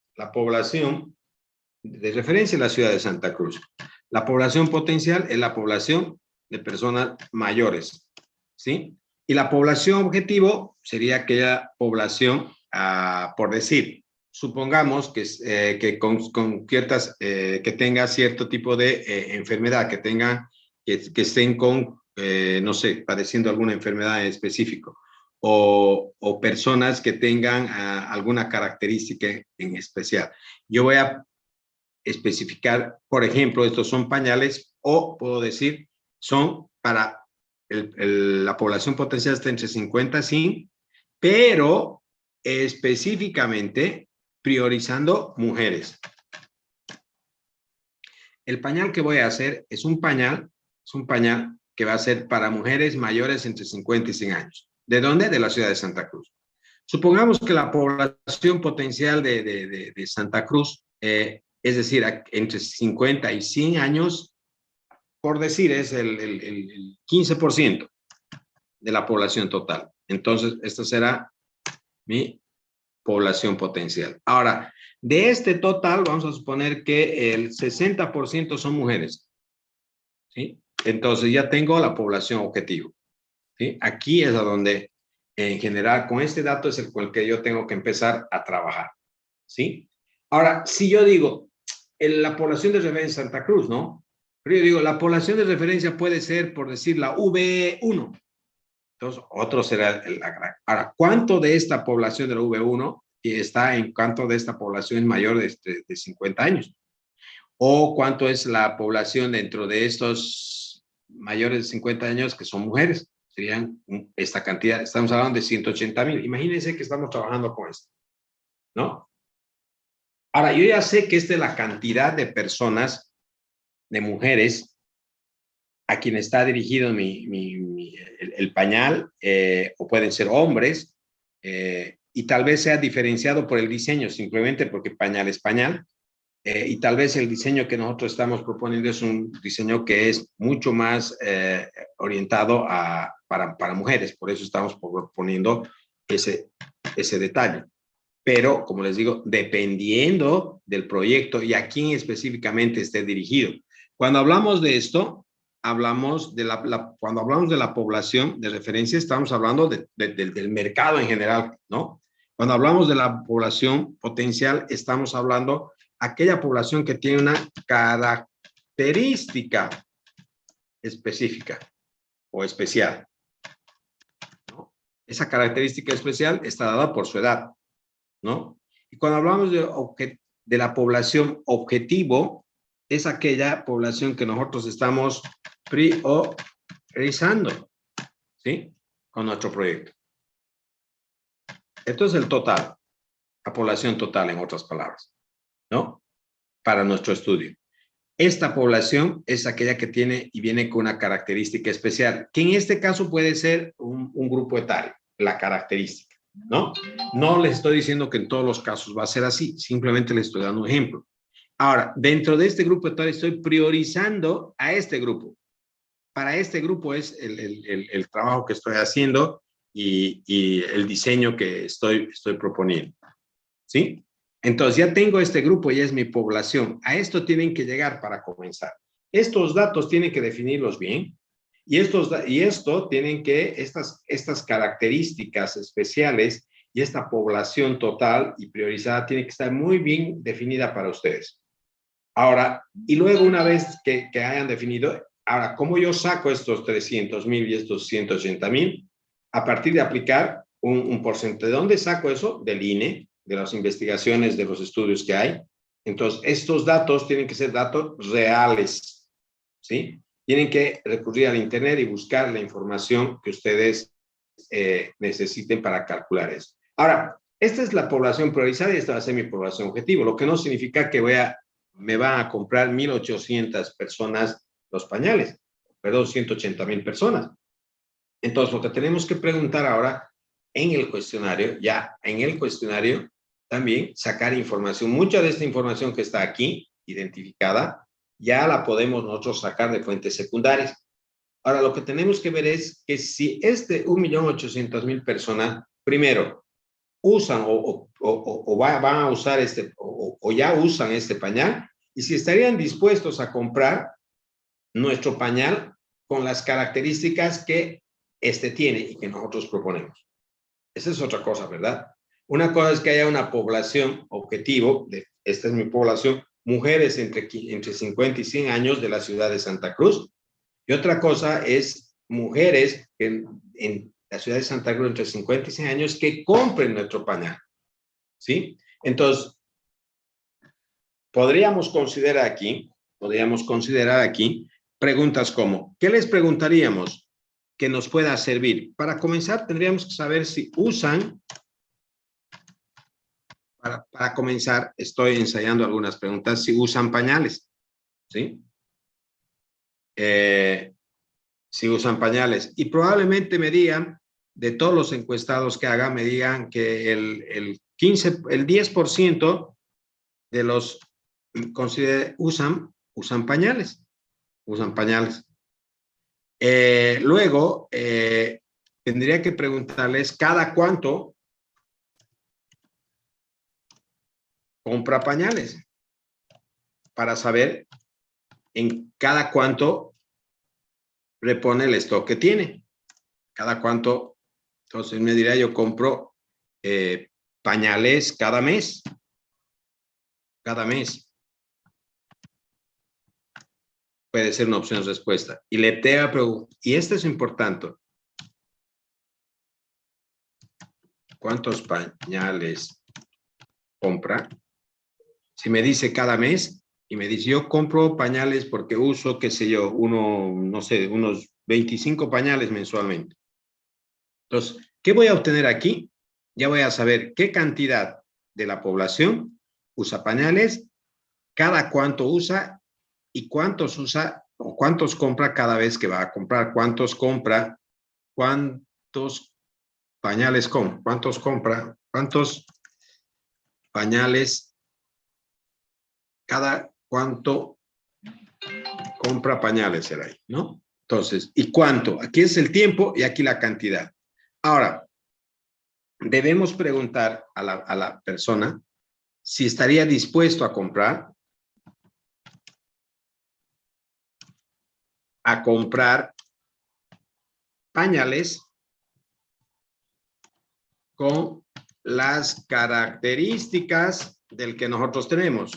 de referencia en la ciudad de Santa Cruz. La población potencial es la población de personas mayores, ¿sí? Y la población objetivo sería aquella población, por decir, supongamos que con ciertas, que tenga cierto tipo de enfermedad, que estén con, no sé, padeciendo alguna enfermedad en específico, o personas que tengan alguna característica en especial. Yo voy a especificar, por ejemplo, estos son pañales, o puedo decir, son para la población potencial está entre 50 y 100, pero específicamente priorizando mujeres. El pañal que voy a hacer es un pañal que va a ser para mujeres mayores entre 50 y 100 años. ¿De dónde? De la ciudad de Santa Cruz. Supongamos que la población potencial de Santa Cruz, es decir, entre 50 y 100 años, por decir, es el 15% de la población total. Entonces, esta será mi población potencial. Ahora, de este total, vamos a suponer que el 60% son mujeres, ¿sí? Entonces, ya tengo la población objetivo, ¿sí? Aquí es a donde, en general, con este dato es con el que yo tengo que empezar a trabajar, ¿sí? Ahora, si yo digo, la población de referencia Santa Cruz, ¿no? Pero yo digo, la población de referencia puede ser, por decir, la V1. Entonces, otro será Ahora, ¿cuánto de esta población de la V1 está en cuánto de esta población es mayor de 50 años? ¿O cuánto es la población dentro de estos mayores de 50 años que son mujeres? Serían esta cantidad, estamos hablando de 180,000. Imagínense que estamos trabajando con esto, ¿no? Ahora, yo ya sé que esta es la cantidad de personas, de mujeres, a quien está dirigido el pañal, o pueden ser hombres, y tal vez sea diferenciado por el diseño, simplemente porque pañal es pañal, y tal vez el diseño que nosotros estamos proponiendo es un diseño que es mucho más orientado para mujeres, por eso estamos proponiendo ese detalle. Pero, como les digo, dependiendo del proyecto y a quién específicamente esté dirigido. Cuando hablamos de esto, hablamos cuando hablamos de la población de referencia, estamos hablando del mercado en general, ¿no? Cuando hablamos de la población potencial, estamos hablando aquella población que tiene una característica específica o especial, ¿no? Esa característica especial está dada por su edad, ¿no? Y cuando hablamos de la población objetivo, es aquella población que nosotros estamos priorizando, ¿sí? Con nuestro proyecto. Esto es el total, la población total, en otras palabras, ¿no? Para nuestro estudio. Esta población es aquella que tiene y viene con una característica especial, que en este caso puede ser un grupo etario, la característica, ¿no? No les estoy diciendo que en todos los casos va a ser así, simplemente les estoy dando un ejemplo. Ahora, dentro de este grupo etario estoy priorizando a este grupo. Para este grupo es el trabajo que estoy haciendo y el diseño que estoy proponiendo, ¿sí? Entonces ya tengo este grupo, ya es mi población. A esto tienen que llegar para comenzar. Estos datos tienen que definirlos bien y esto tienen que, estas características especiales y esta población total y priorizada tiene que estar muy bien definida para ustedes. Ahora, y luego una vez que hayan definido, ahora, ¿cómo yo saco estos 300,000 y estos 180,000? A partir de aplicar un porcentaje. ¿De dónde saco eso? Del INE, de las investigaciones, de los estudios que hay. Entonces, estos datos tienen que ser datos reales, ¿sí? Tienen que recurrir al Internet y buscar la información que ustedes necesiten para calcular eso. Ahora, esta es la población priorizada y esta va a ser mi población objetivo, lo que no significa que me van a comprar 1,800 personas los pañales, perdón, 180,000 personas. Entonces, lo que tenemos que preguntar ahora en el cuestionario, también sacar información. Mucha de esta información que está aquí, identificada, ya la podemos nosotros sacar de fuentes secundarias. Ahora, lo que tenemos que ver es que si 1,800,000 personas, primero, usan van a usar o ya usan este pañal, y si estarían dispuestos a comprar nuestro pañal con las características que tiene y que nosotros proponemos. Esa es otra cosa, ¿verdad? Una cosa es que haya una población objetivo, esta es mi población, mujeres entre 50 y 100 años de la ciudad de Santa Cruz, y otra cosa es mujeres en la ciudad de Santa Cruz entre 50 y 100 años, que compren nuestro pañal, ¿sí? Entonces, podríamos considerar aquí preguntas como, ¿qué les preguntaríamos que nos pueda servir? Para comenzar, tendríamos que saber si usan, para comenzar, estoy ensayando algunas preguntas, si usan pañales, ¿sí? Si usan pañales. Y probablemente me digan, de todos los encuestados que haga, me digan que el 10% de los usan pañales. Usan pañales. Luego, tendría que preguntarles cada cuánto compra pañales para saber en cada cuánto repone el stock que tiene. Cada cuánto, entonces me dirá, yo compro pañales cada mes. Cada mes. Puede ser una opción de respuesta. Y le te preguntar, y esto es importante. ¿Cuántos pañales compra? Si me dice cada mes, y me dice, yo compro pañales porque uso, qué sé yo, unos 25 pañales mensualmente. Entonces, ¿qué voy a obtener aquí? Ya voy a saber qué cantidad de la población usa pañales, cada cuánto usa y cuántos usa o cuántos compra cada vez que va a comprar, cuántos compra, cuántos pañales compra, cuántos compra, cuántos pañales, cada cuánto compra pañales será ahí, ¿no? Entonces, ¿y cuánto? Aquí es el tiempo y aquí la cantidad. Ahora, debemos preguntar a la persona si estaría dispuesto a comprar pañales con las características del que nosotros tenemos,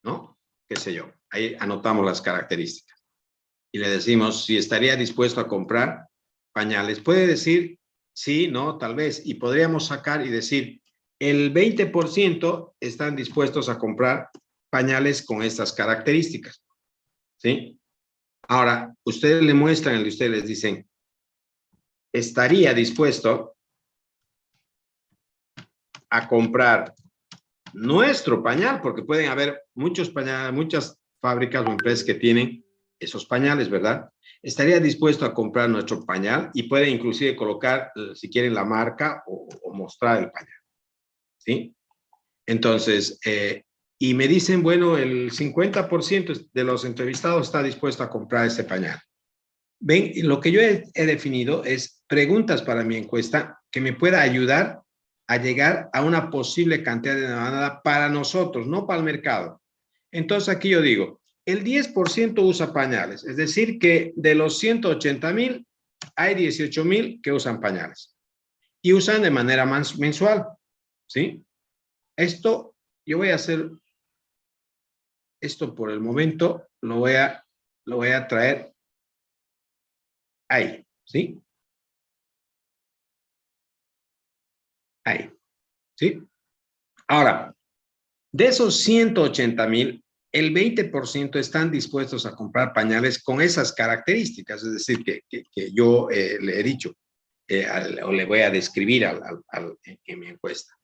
¿no? Qué sé yo, ahí anotamos las características y le decimos si estaría dispuesto a comprar pañales. Puede decir sí, no, tal vez, y podríamos sacar y decir el 20% están dispuestos a comprar pañales con estas características, ¿sí? Ahora, ustedes le muestran y ustedes les dicen, estaría dispuesto a comprar nuestro pañal, porque pueden haber muchos pañales, muchas fábricas o empresas que tienen esos pañales, ¿verdad? Estaría dispuesto a comprar nuestro pañal y puede inclusive colocar, si quieren, la marca o mostrar el pañal, ¿sí? Entonces, y me dicen, bueno, el 50% de los entrevistados está dispuesto a comprar ese pañal. Ven, lo que yo he definido es preguntas para mi encuesta que me pueda ayudar a llegar a una posible cantidad de demanda para nosotros, no para el mercado. Entonces aquí yo digo, el 10% usa pañales, es decir que de los 180,000 hay 18,000 que usan pañales y usan de manera mensual, ¿sí? Esto, yo voy a hacer esto por el momento, lo voy a traer ahí, ¿sí? Ahí, ¿sí? Ahora, de esos 180,000, el 20% están dispuestos a comprar pañales con esas características, es decir, que yo le he dicho o le voy a describir en mi encuesta.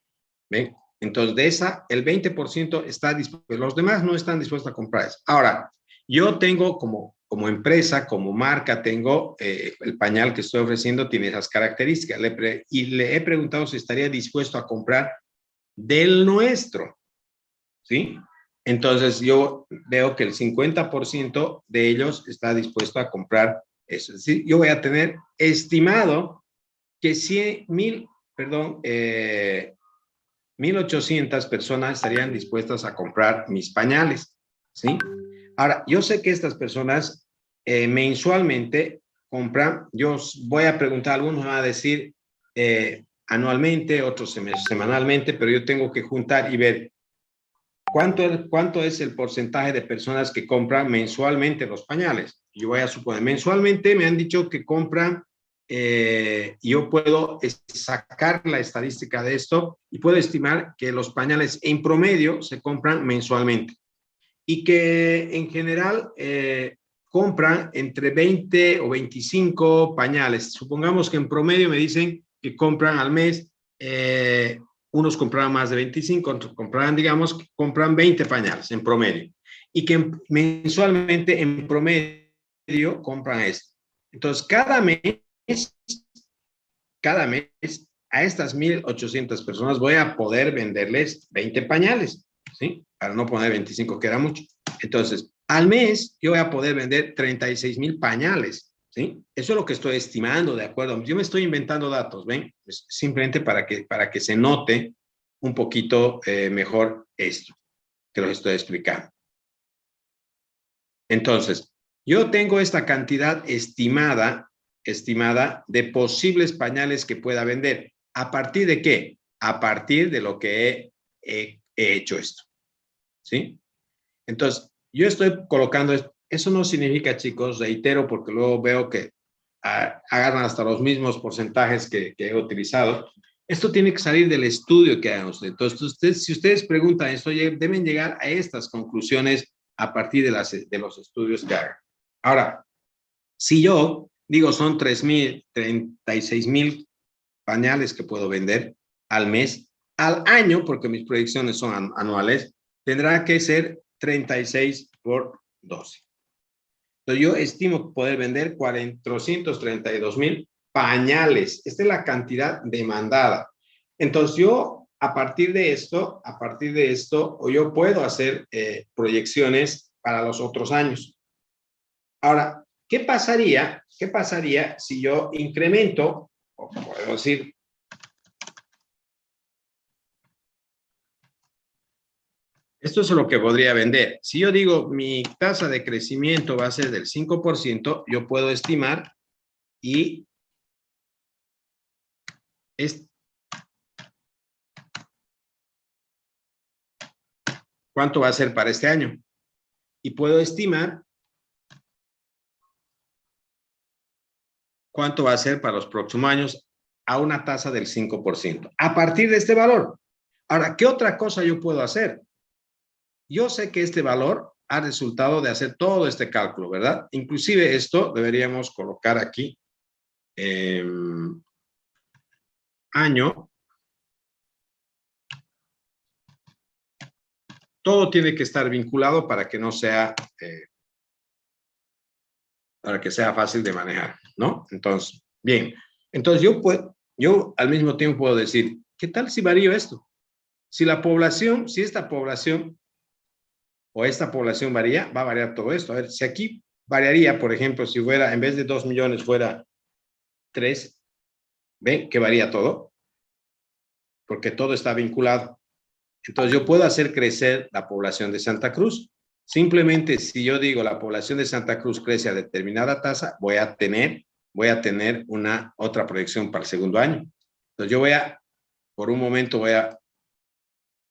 ¿Ven? Entonces, de esa, el 20% está dispuesto, los demás no están dispuestos a comprar eso. Ahora, yo tengo como empresa, como marca, tengo el pañal que estoy ofreciendo, tiene esas características. Y le he preguntado si estaría dispuesto a comprar del nuestro, ¿sí? Entonces, yo veo que el 50% de ellos está dispuesto a comprar eso. Es decir, yo voy a tener estimado que 1,800 personas estarían dispuestas a comprar mis pañales, ¿sí? Ahora, yo sé que estas personas mensualmente compran, yo voy a preguntar, algunos van a decir anualmente, otros semanalmente, pero yo tengo que juntar y ver cuánto es el porcentaje de personas que compran mensualmente los pañales. Yo voy a suponer, mensualmente me han dicho que compran, yo puedo sacar la estadística de esto y puedo estimar que los pañales en promedio se compran mensualmente. y que en general compran entre 20 o 25 pañales. Supongamos que en promedio me dicen que compran al mes, unos compran más de 25, otros compran, digamos, que compran 20 pañales en promedio. Y que mensualmente en promedio compran esto. Entonces, cada mes a estas 1,800 personas voy a poder venderles 20 pañales, ¿sí? Para no poner 25, que era mucho. Entonces, al mes yo voy a poder vender 36,000 pañales, ¿sí? Eso es lo que estoy estimando, ¿de acuerdo? Yo me estoy inventando datos, ¿ven? Pues simplemente para que se note un poquito mejor esto que los estoy explicando. Entonces, yo tengo esta cantidad estimada de posibles pañales que pueda vender. ¿A partir de qué? A partir de lo que he hecho esto, ¿sí? Entonces, yo estoy colocando esto. Eso no significa, chicos, reitero, porque luego veo que agarran hasta los mismos porcentajes que he utilizado. Esto tiene que salir del estudio que hagan ustedes. Entonces, si ustedes preguntan esto, deben llegar a estas conclusiones a partir de los estudios que hagan. Ahora, si yo digo son 36,000 pañales que puedo vender al mes, al año, porque mis proyecciones son anuales, tendrá que ser 36 por 12. Entonces, yo estimo poder vender 432,000 pañales. Esta es la cantidad demandada. Entonces, yo a partir de esto, yo puedo hacer proyecciones para los otros años. Ahora, ¿qué pasaría si yo incremento, o puedo decir, esto es lo que podría vender? Si yo digo mi tasa de crecimiento va a ser del 5%, yo puedo estimar y cuánto va a ser para este año. Y puedo estimar cuánto va a ser para los próximos años a una tasa del 5%. A partir de este valor. Ahora, ¿qué otra cosa yo puedo hacer? Yo sé que este valor ha resultado de hacer todo este cálculo, ¿verdad? Inclusive esto deberíamos colocar aquí. Año. Todo tiene que estar vinculado para que no sea, para que sea fácil de manejar, ¿no? Entonces, bien. Entonces yo al mismo tiempo puedo decir, ¿qué tal si varío esto? Si esta población o esta población varía, va a variar todo esto. A ver, si aquí variaría, por ejemplo, si fuera, en vez de 2 millones, fuera 3, ¿ven que varía todo? Porque todo está vinculado. Entonces, yo puedo hacer crecer la población de Santa Cruz. Simplemente, si yo digo la población de Santa Cruz crece a determinada tasa, voy a tener una otra proyección para el segundo año. Entonces, por un momento, voy a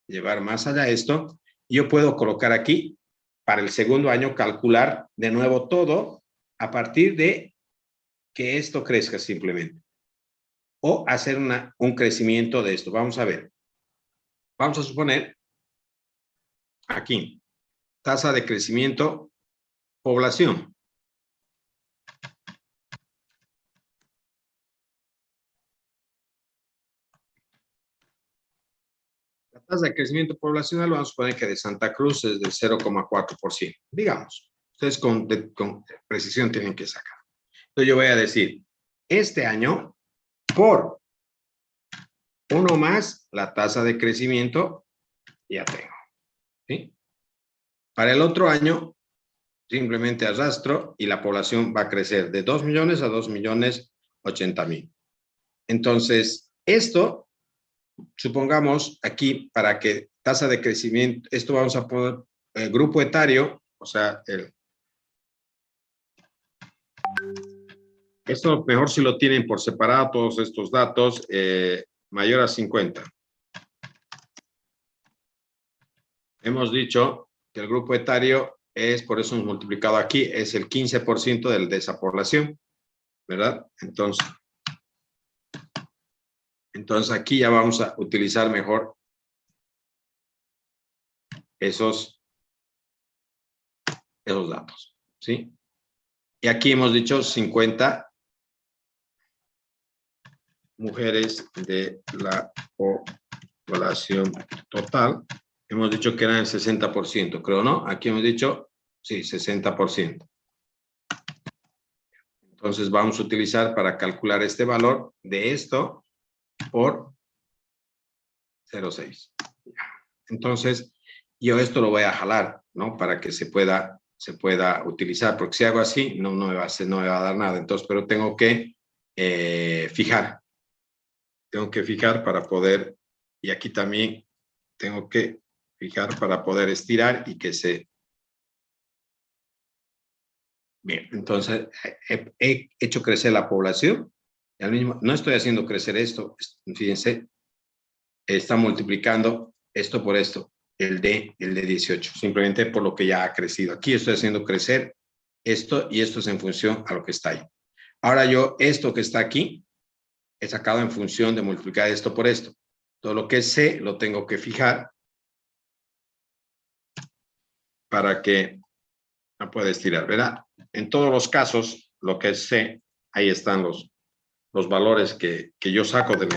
llevar más allá esto. Yo puedo colocar aquí, para el segundo año, calcular de nuevo todo a partir de que esto crezca simplemente. O hacer un crecimiento de esto. Vamos a ver. Vamos a suponer aquí, tasa de crecimiento, población. La tasa de crecimiento poblacional, vamos a suponer que de Santa Cruz es del 0,4%. Digamos, ustedes con precisión tienen que sacar. Entonces yo voy a decir, este año, por 1 más la tasa de crecimiento, ya tengo. ¿Sí? Para el otro año, simplemente arrastro y la población va a crecer de 2 millones a 2,080,000. Entonces, esto, supongamos aquí, para que tasa de crecimiento, esto vamos a poner el grupo etario, o sea, esto mejor si lo tienen por separado, todos estos datos, mayor a 50. Hemos dicho que el grupo etario es, por eso hemos multiplicado aquí, es el 15% de esa población, ¿verdad? Entonces aquí ya vamos a utilizar mejor esos esos datos, ¿sí? Y aquí hemos dicho 50 mujeres de la población total. Hemos dicho que eran el 60%, creo, ¿no? Aquí hemos dicho, sí, 60%. Entonces vamos a utilizar para calcular este valor de esto por 0,6. Entonces, yo esto lo voy a jalar, ¿no? Para que se pueda utilizar, porque si hago así, no me va a dar nada. Entonces, pero tengo que fijar. Tengo que fijar para poder, y aquí también tengo que fijar para poder estirar y que se... Bien, entonces he hecho crecer la población. Y al mismo, no estoy haciendo crecer esto, fíjense, está multiplicando esto por esto, el de 18, simplemente por lo que ya ha crecido. Aquí estoy haciendo crecer esto y esto es en función a lo que está ahí. Ahora yo, esto que está aquí, he sacado en función de multiplicar esto por esto. Todo lo que es C lo tengo que fijar para que no pueda estirar, ¿verdad? En todos los casos, lo que es C, ahí están los valores que yo saco de mi...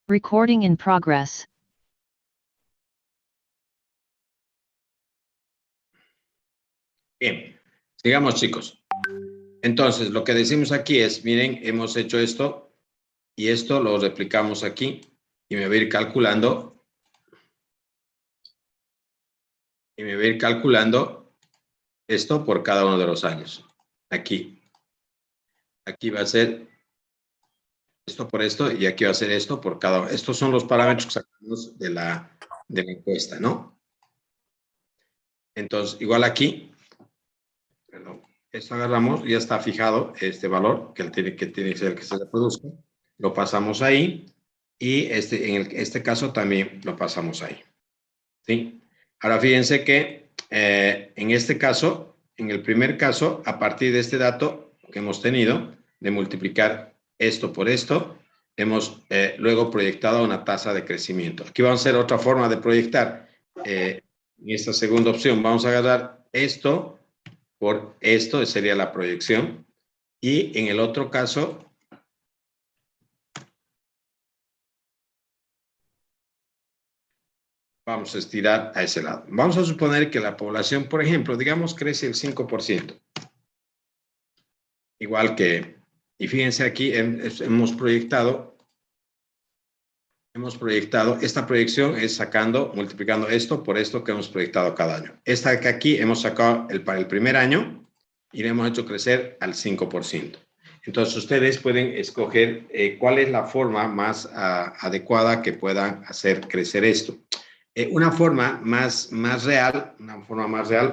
Recording in progress. Bien, sigamos, chicos. Entonces, lo que decimos aquí es, miren, hemos hecho esto y esto lo replicamos aquí y me voy a ir calculando esto por cada uno de los años. Aquí va a ser esto por esto y aquí va a ser esto por cada uno. Estos son los parámetros que sacamos de la encuesta, ¿no? Entonces, igual aquí, perdón, esto agarramos, ya está fijado este valor que tiene que ser que se reproduzca. Lo pasamos ahí y en este caso también lo pasamos ahí. ¿Sí? Ahora fíjense que en este caso, en el primer caso, a partir de este dato que hemos tenido de multiplicar esto por esto, hemos luego proyectado una tasa de crecimiento. Aquí vamos a hacer otra forma de proyectar. En esta segunda opción vamos a agarrar esto por esto, sería la proyección. Y en el otro caso, vamos a estirar a ese lado. Vamos a suponer que la población, por ejemplo, digamos, crece el 5%. Igual que, y fíjense aquí, hemos proyectado, esta proyección es multiplicando esto por esto que hemos proyectado cada año. Esta que aquí hemos sacado para el primer año y le hemos hecho crecer al 5%. Entonces, ustedes pueden escoger cuál es la forma más adecuada que puedan hacer crecer esto. Una forma más real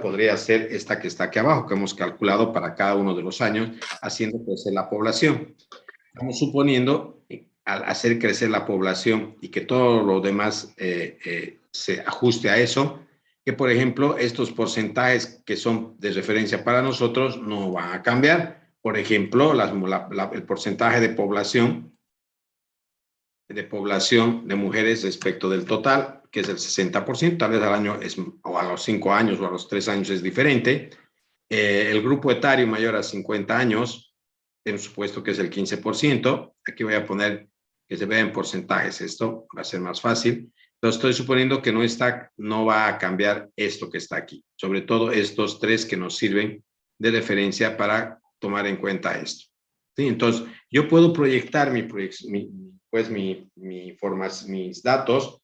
podría ser esta que está aquí abajo, que hemos calculado para cada uno de los años, haciendo crecer la población. Estamos suponiendo, al hacer crecer la población y que todo lo demás se ajuste a eso, que por ejemplo estos porcentajes que son de referencia para nosotros no van a cambiar. Por ejemplo, el porcentaje de población de mujeres respecto del total, que es el 60%, tal vez al año o a los 5 años o a los 3 años es diferente. El grupo etario mayor a 50 años, hemos supuesto que es el 15%. Aquí voy a poner que se vea en porcentajes. Esto va a ser más fácil. Entonces, estoy suponiendo que no va a cambiar esto que está aquí. Sobre todo estos tres que nos sirven de referencia para tomar en cuenta esto. ¿Sí? Entonces, yo puedo proyectar mis datos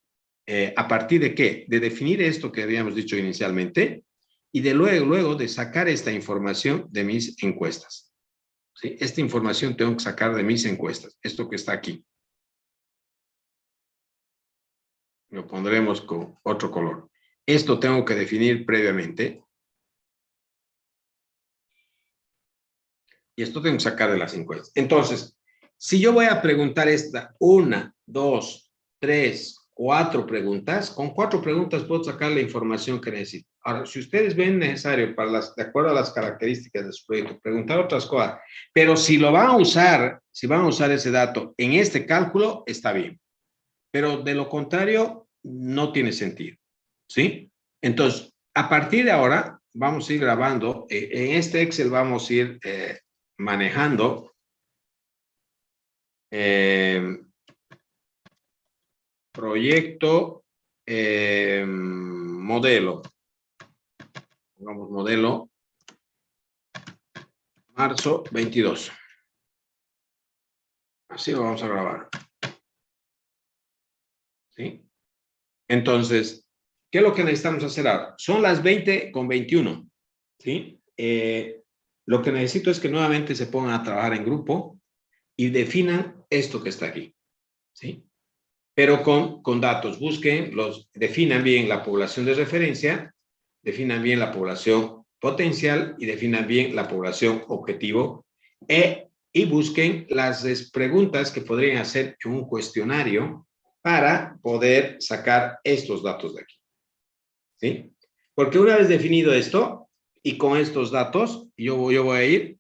¿A partir de qué? De definir esto que habíamos dicho inicialmente y de luego de sacar esta información de mis encuestas. ¿Sí? Esta información tengo que sacar de mis encuestas, esto que está aquí. Lo pondremos con otro color. Esto tengo que definir previamente. Y esto tengo que sacar de las encuestas. Entonces, si yo voy a preguntar esta 1, 2, 3, 4 preguntas, con 4 preguntas puedo sacar la información que necesito. Ahora, si ustedes ven necesario, de acuerdo a las características de su proyecto, preguntar otras cosas, pero si lo van a usar, si van a usar ese dato en este cálculo, está bien. Pero de lo contrario, no tiene sentido. ¿Sí? Entonces, a partir de ahora, vamos a ir grabando. En este Excel vamos a ir manejando proyecto modelo. Pongamos modelo marzo 22. Así lo vamos a grabar. ¿Sí? Entonces, ¿qué es lo que necesitamos hacer ahora? Son las 20:21. ¿Sí? Lo que necesito es que nuevamente se pongan a trabajar en grupo y definan esto que está aquí. ¿Sí? Pero con datos. Definan bien la población de referencia, definan bien la población potencial y definan bien la población objetivo y busquen las preguntas que podrían hacer en un cuestionario para poder sacar estos datos de aquí. ¿Sí? Porque una vez definido esto y con estos datos, yo voy a ir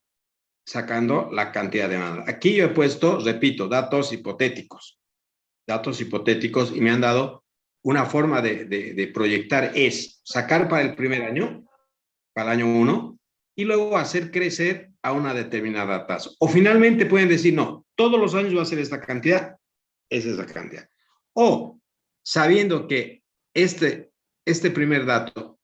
sacando la cantidad de demanda. Aquí yo he puesto, repito, datos hipotéticos y me han dado una forma de proyectar es sacar para el primer año, para el año 1, y luego hacer crecer a una determinada tasa. O finalmente pueden decir, no, todos los años va a ser esta cantidad, esa es la cantidad. O sabiendo que este primer dato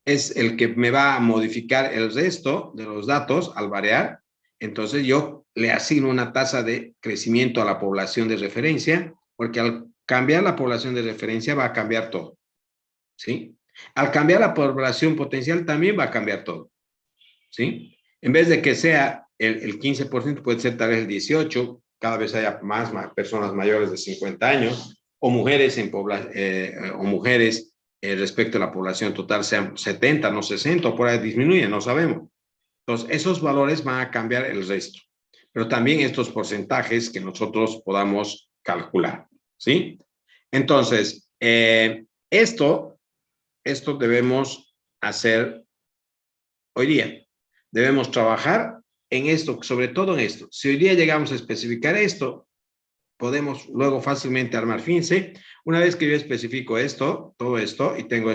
es el que me va a modificar el resto de los datos al variar, entonces yo le asigno una tasa de crecimiento a la población de referencia, porque al cambiar la población de referencia va a cambiar todo. ¿Sí? Al cambiar la población potencial también va a cambiar todo. ¿Sí? En vez de que sea el 15%, puede ser tal vez el 18%, cada vez haya más personas mayores de 50 años, o mujeres, respecto a la población total sean 70, no 60, o por ahí disminuye, no sabemos. Entonces, esos valores van a cambiar el resto, pero también estos porcentajes que nosotros podamos calcular, ¿sí? Entonces, esto debemos hacer hoy día. Debemos trabajar en esto, sobre todo en esto. Si hoy día llegamos a especificar esto, podemos luego fácilmente armar. Fíjense, una vez que yo especifico esto, todo esto, y tengo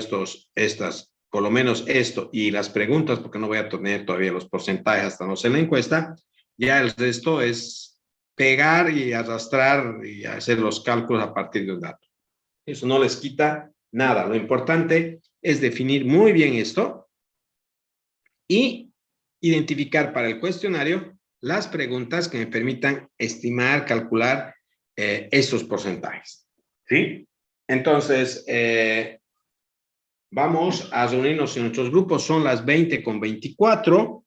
por lo menos esto, y las preguntas, porque no voy a tener todavía los porcentajes hasta no hacer la encuesta, ya el resto es pegar y arrastrar y hacer los cálculos a partir de un dato. Eso no les quita nada. Lo importante es definir muy bien esto y identificar para el cuestionario las preguntas que me permitan estimar, calcular estos porcentajes. ¿Sí? Entonces, vamos a reunirnos en nuestros grupos. Son las 20:24,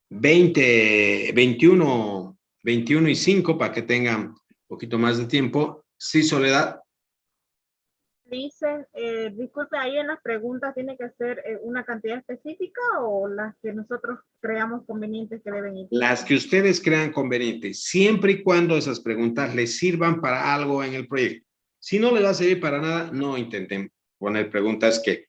21:05 para que tengan un poquito más de tiempo. Sí, Soledad. Dice, disculpe, ahí en las preguntas tiene que ser una cantidad específica o las que nosotros creamos convenientes que deben ir. Las que ustedes crean convenientes, siempre y cuando esas preguntas les sirvan para algo en el proyecto. Si no les va a servir para nada, no intenten poner preguntas que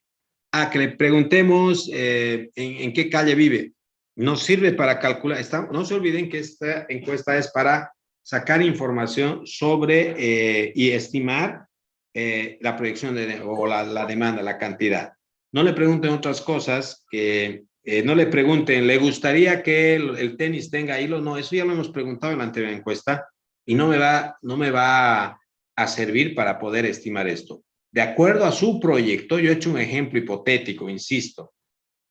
le preguntemos en qué calle vive. No sirve para calcular. No se olviden que esta encuesta es para sacar información sobre y estimar la proyección o la demanda, la cantidad. No le pregunten otras cosas que no le pregunten, ¿le gustaría que el tenis tenga hilos? No, eso ya lo hemos preguntado en la anterior encuesta y no me va a servir para poder estimar esto. De acuerdo a su proyecto, yo he hecho un ejemplo hipotético, insisto.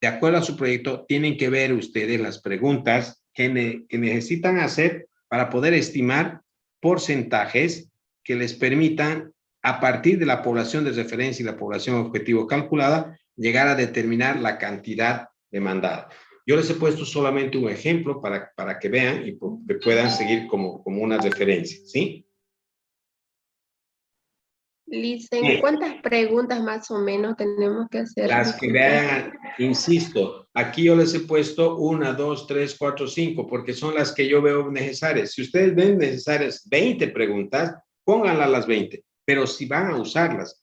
De acuerdo a su proyecto, tienen que ver ustedes las preguntas que necesitan hacer para poder estimar porcentajes que les permitan a partir de la población de referencia y la población objetivo calculada, llegar a determinar la cantidad demandada. Yo les he puesto solamente un ejemplo para que vean y que puedan seguir como una referencia, ¿sí? Licen, ¿cuántas preguntas más o menos tenemos que hacer? Las que vean, insisto, aquí yo les he puesto 1, 2, 3, 4, 5, porque son las que yo veo necesarias. Si ustedes ven necesarias 20 preguntas, pónganlas las 20, pero si van a usarlas.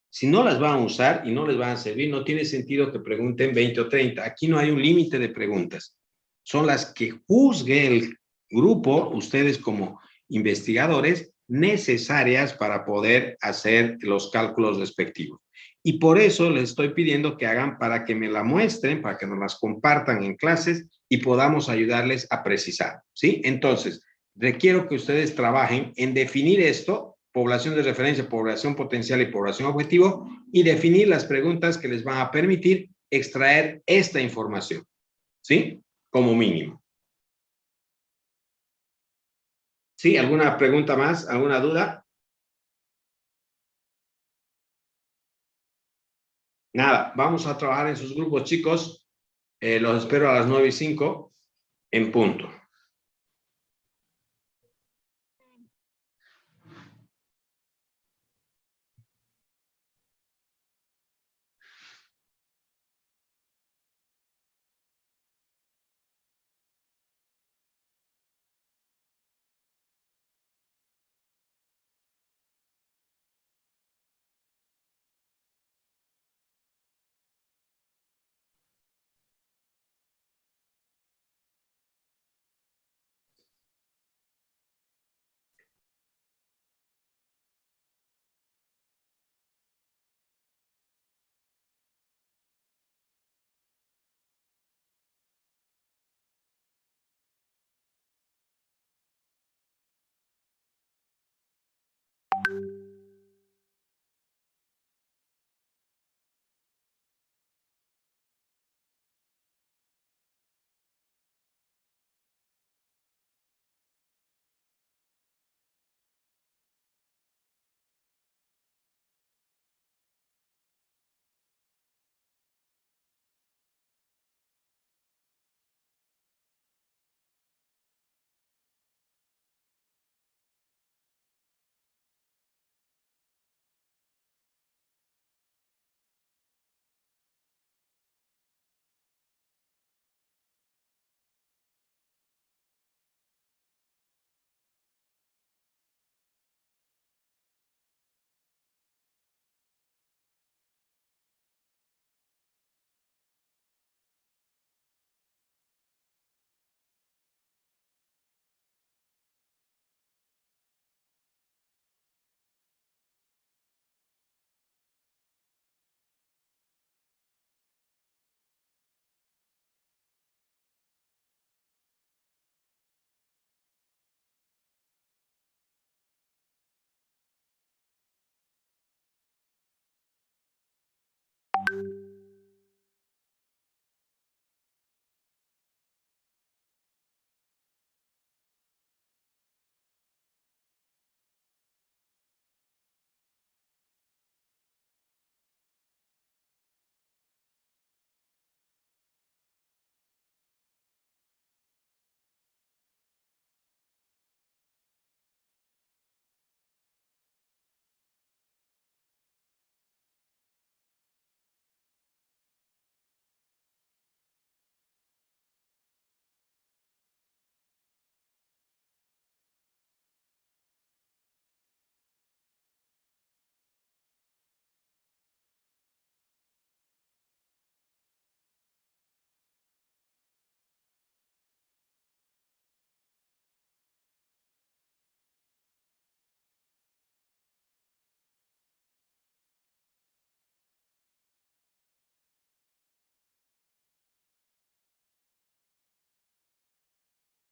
Si no las van a usar y no les van a servir, no tiene sentido que pregunten 20 o 30. Aquí no hay un límite de preguntas. Son las que juzgue el grupo, ustedes como investigadores, necesarias para poder hacer los cálculos respectivos. Y por eso les estoy pidiendo que hagan para que me la muestren, para que nos las compartan en clases y podamos ayudarles a precisar, ¿sí? Entonces, requiero que ustedes trabajen en definir esto, población de referencia, población potencial y población objetivo, y definir las preguntas que les van a permitir extraer esta información, ¿sí? Como mínimo. ¿Sí? ¿Alguna pregunta más? ¿Alguna duda? Nada, vamos a trabajar en sus grupos, chicos. Los espero a las 9:05 en punto.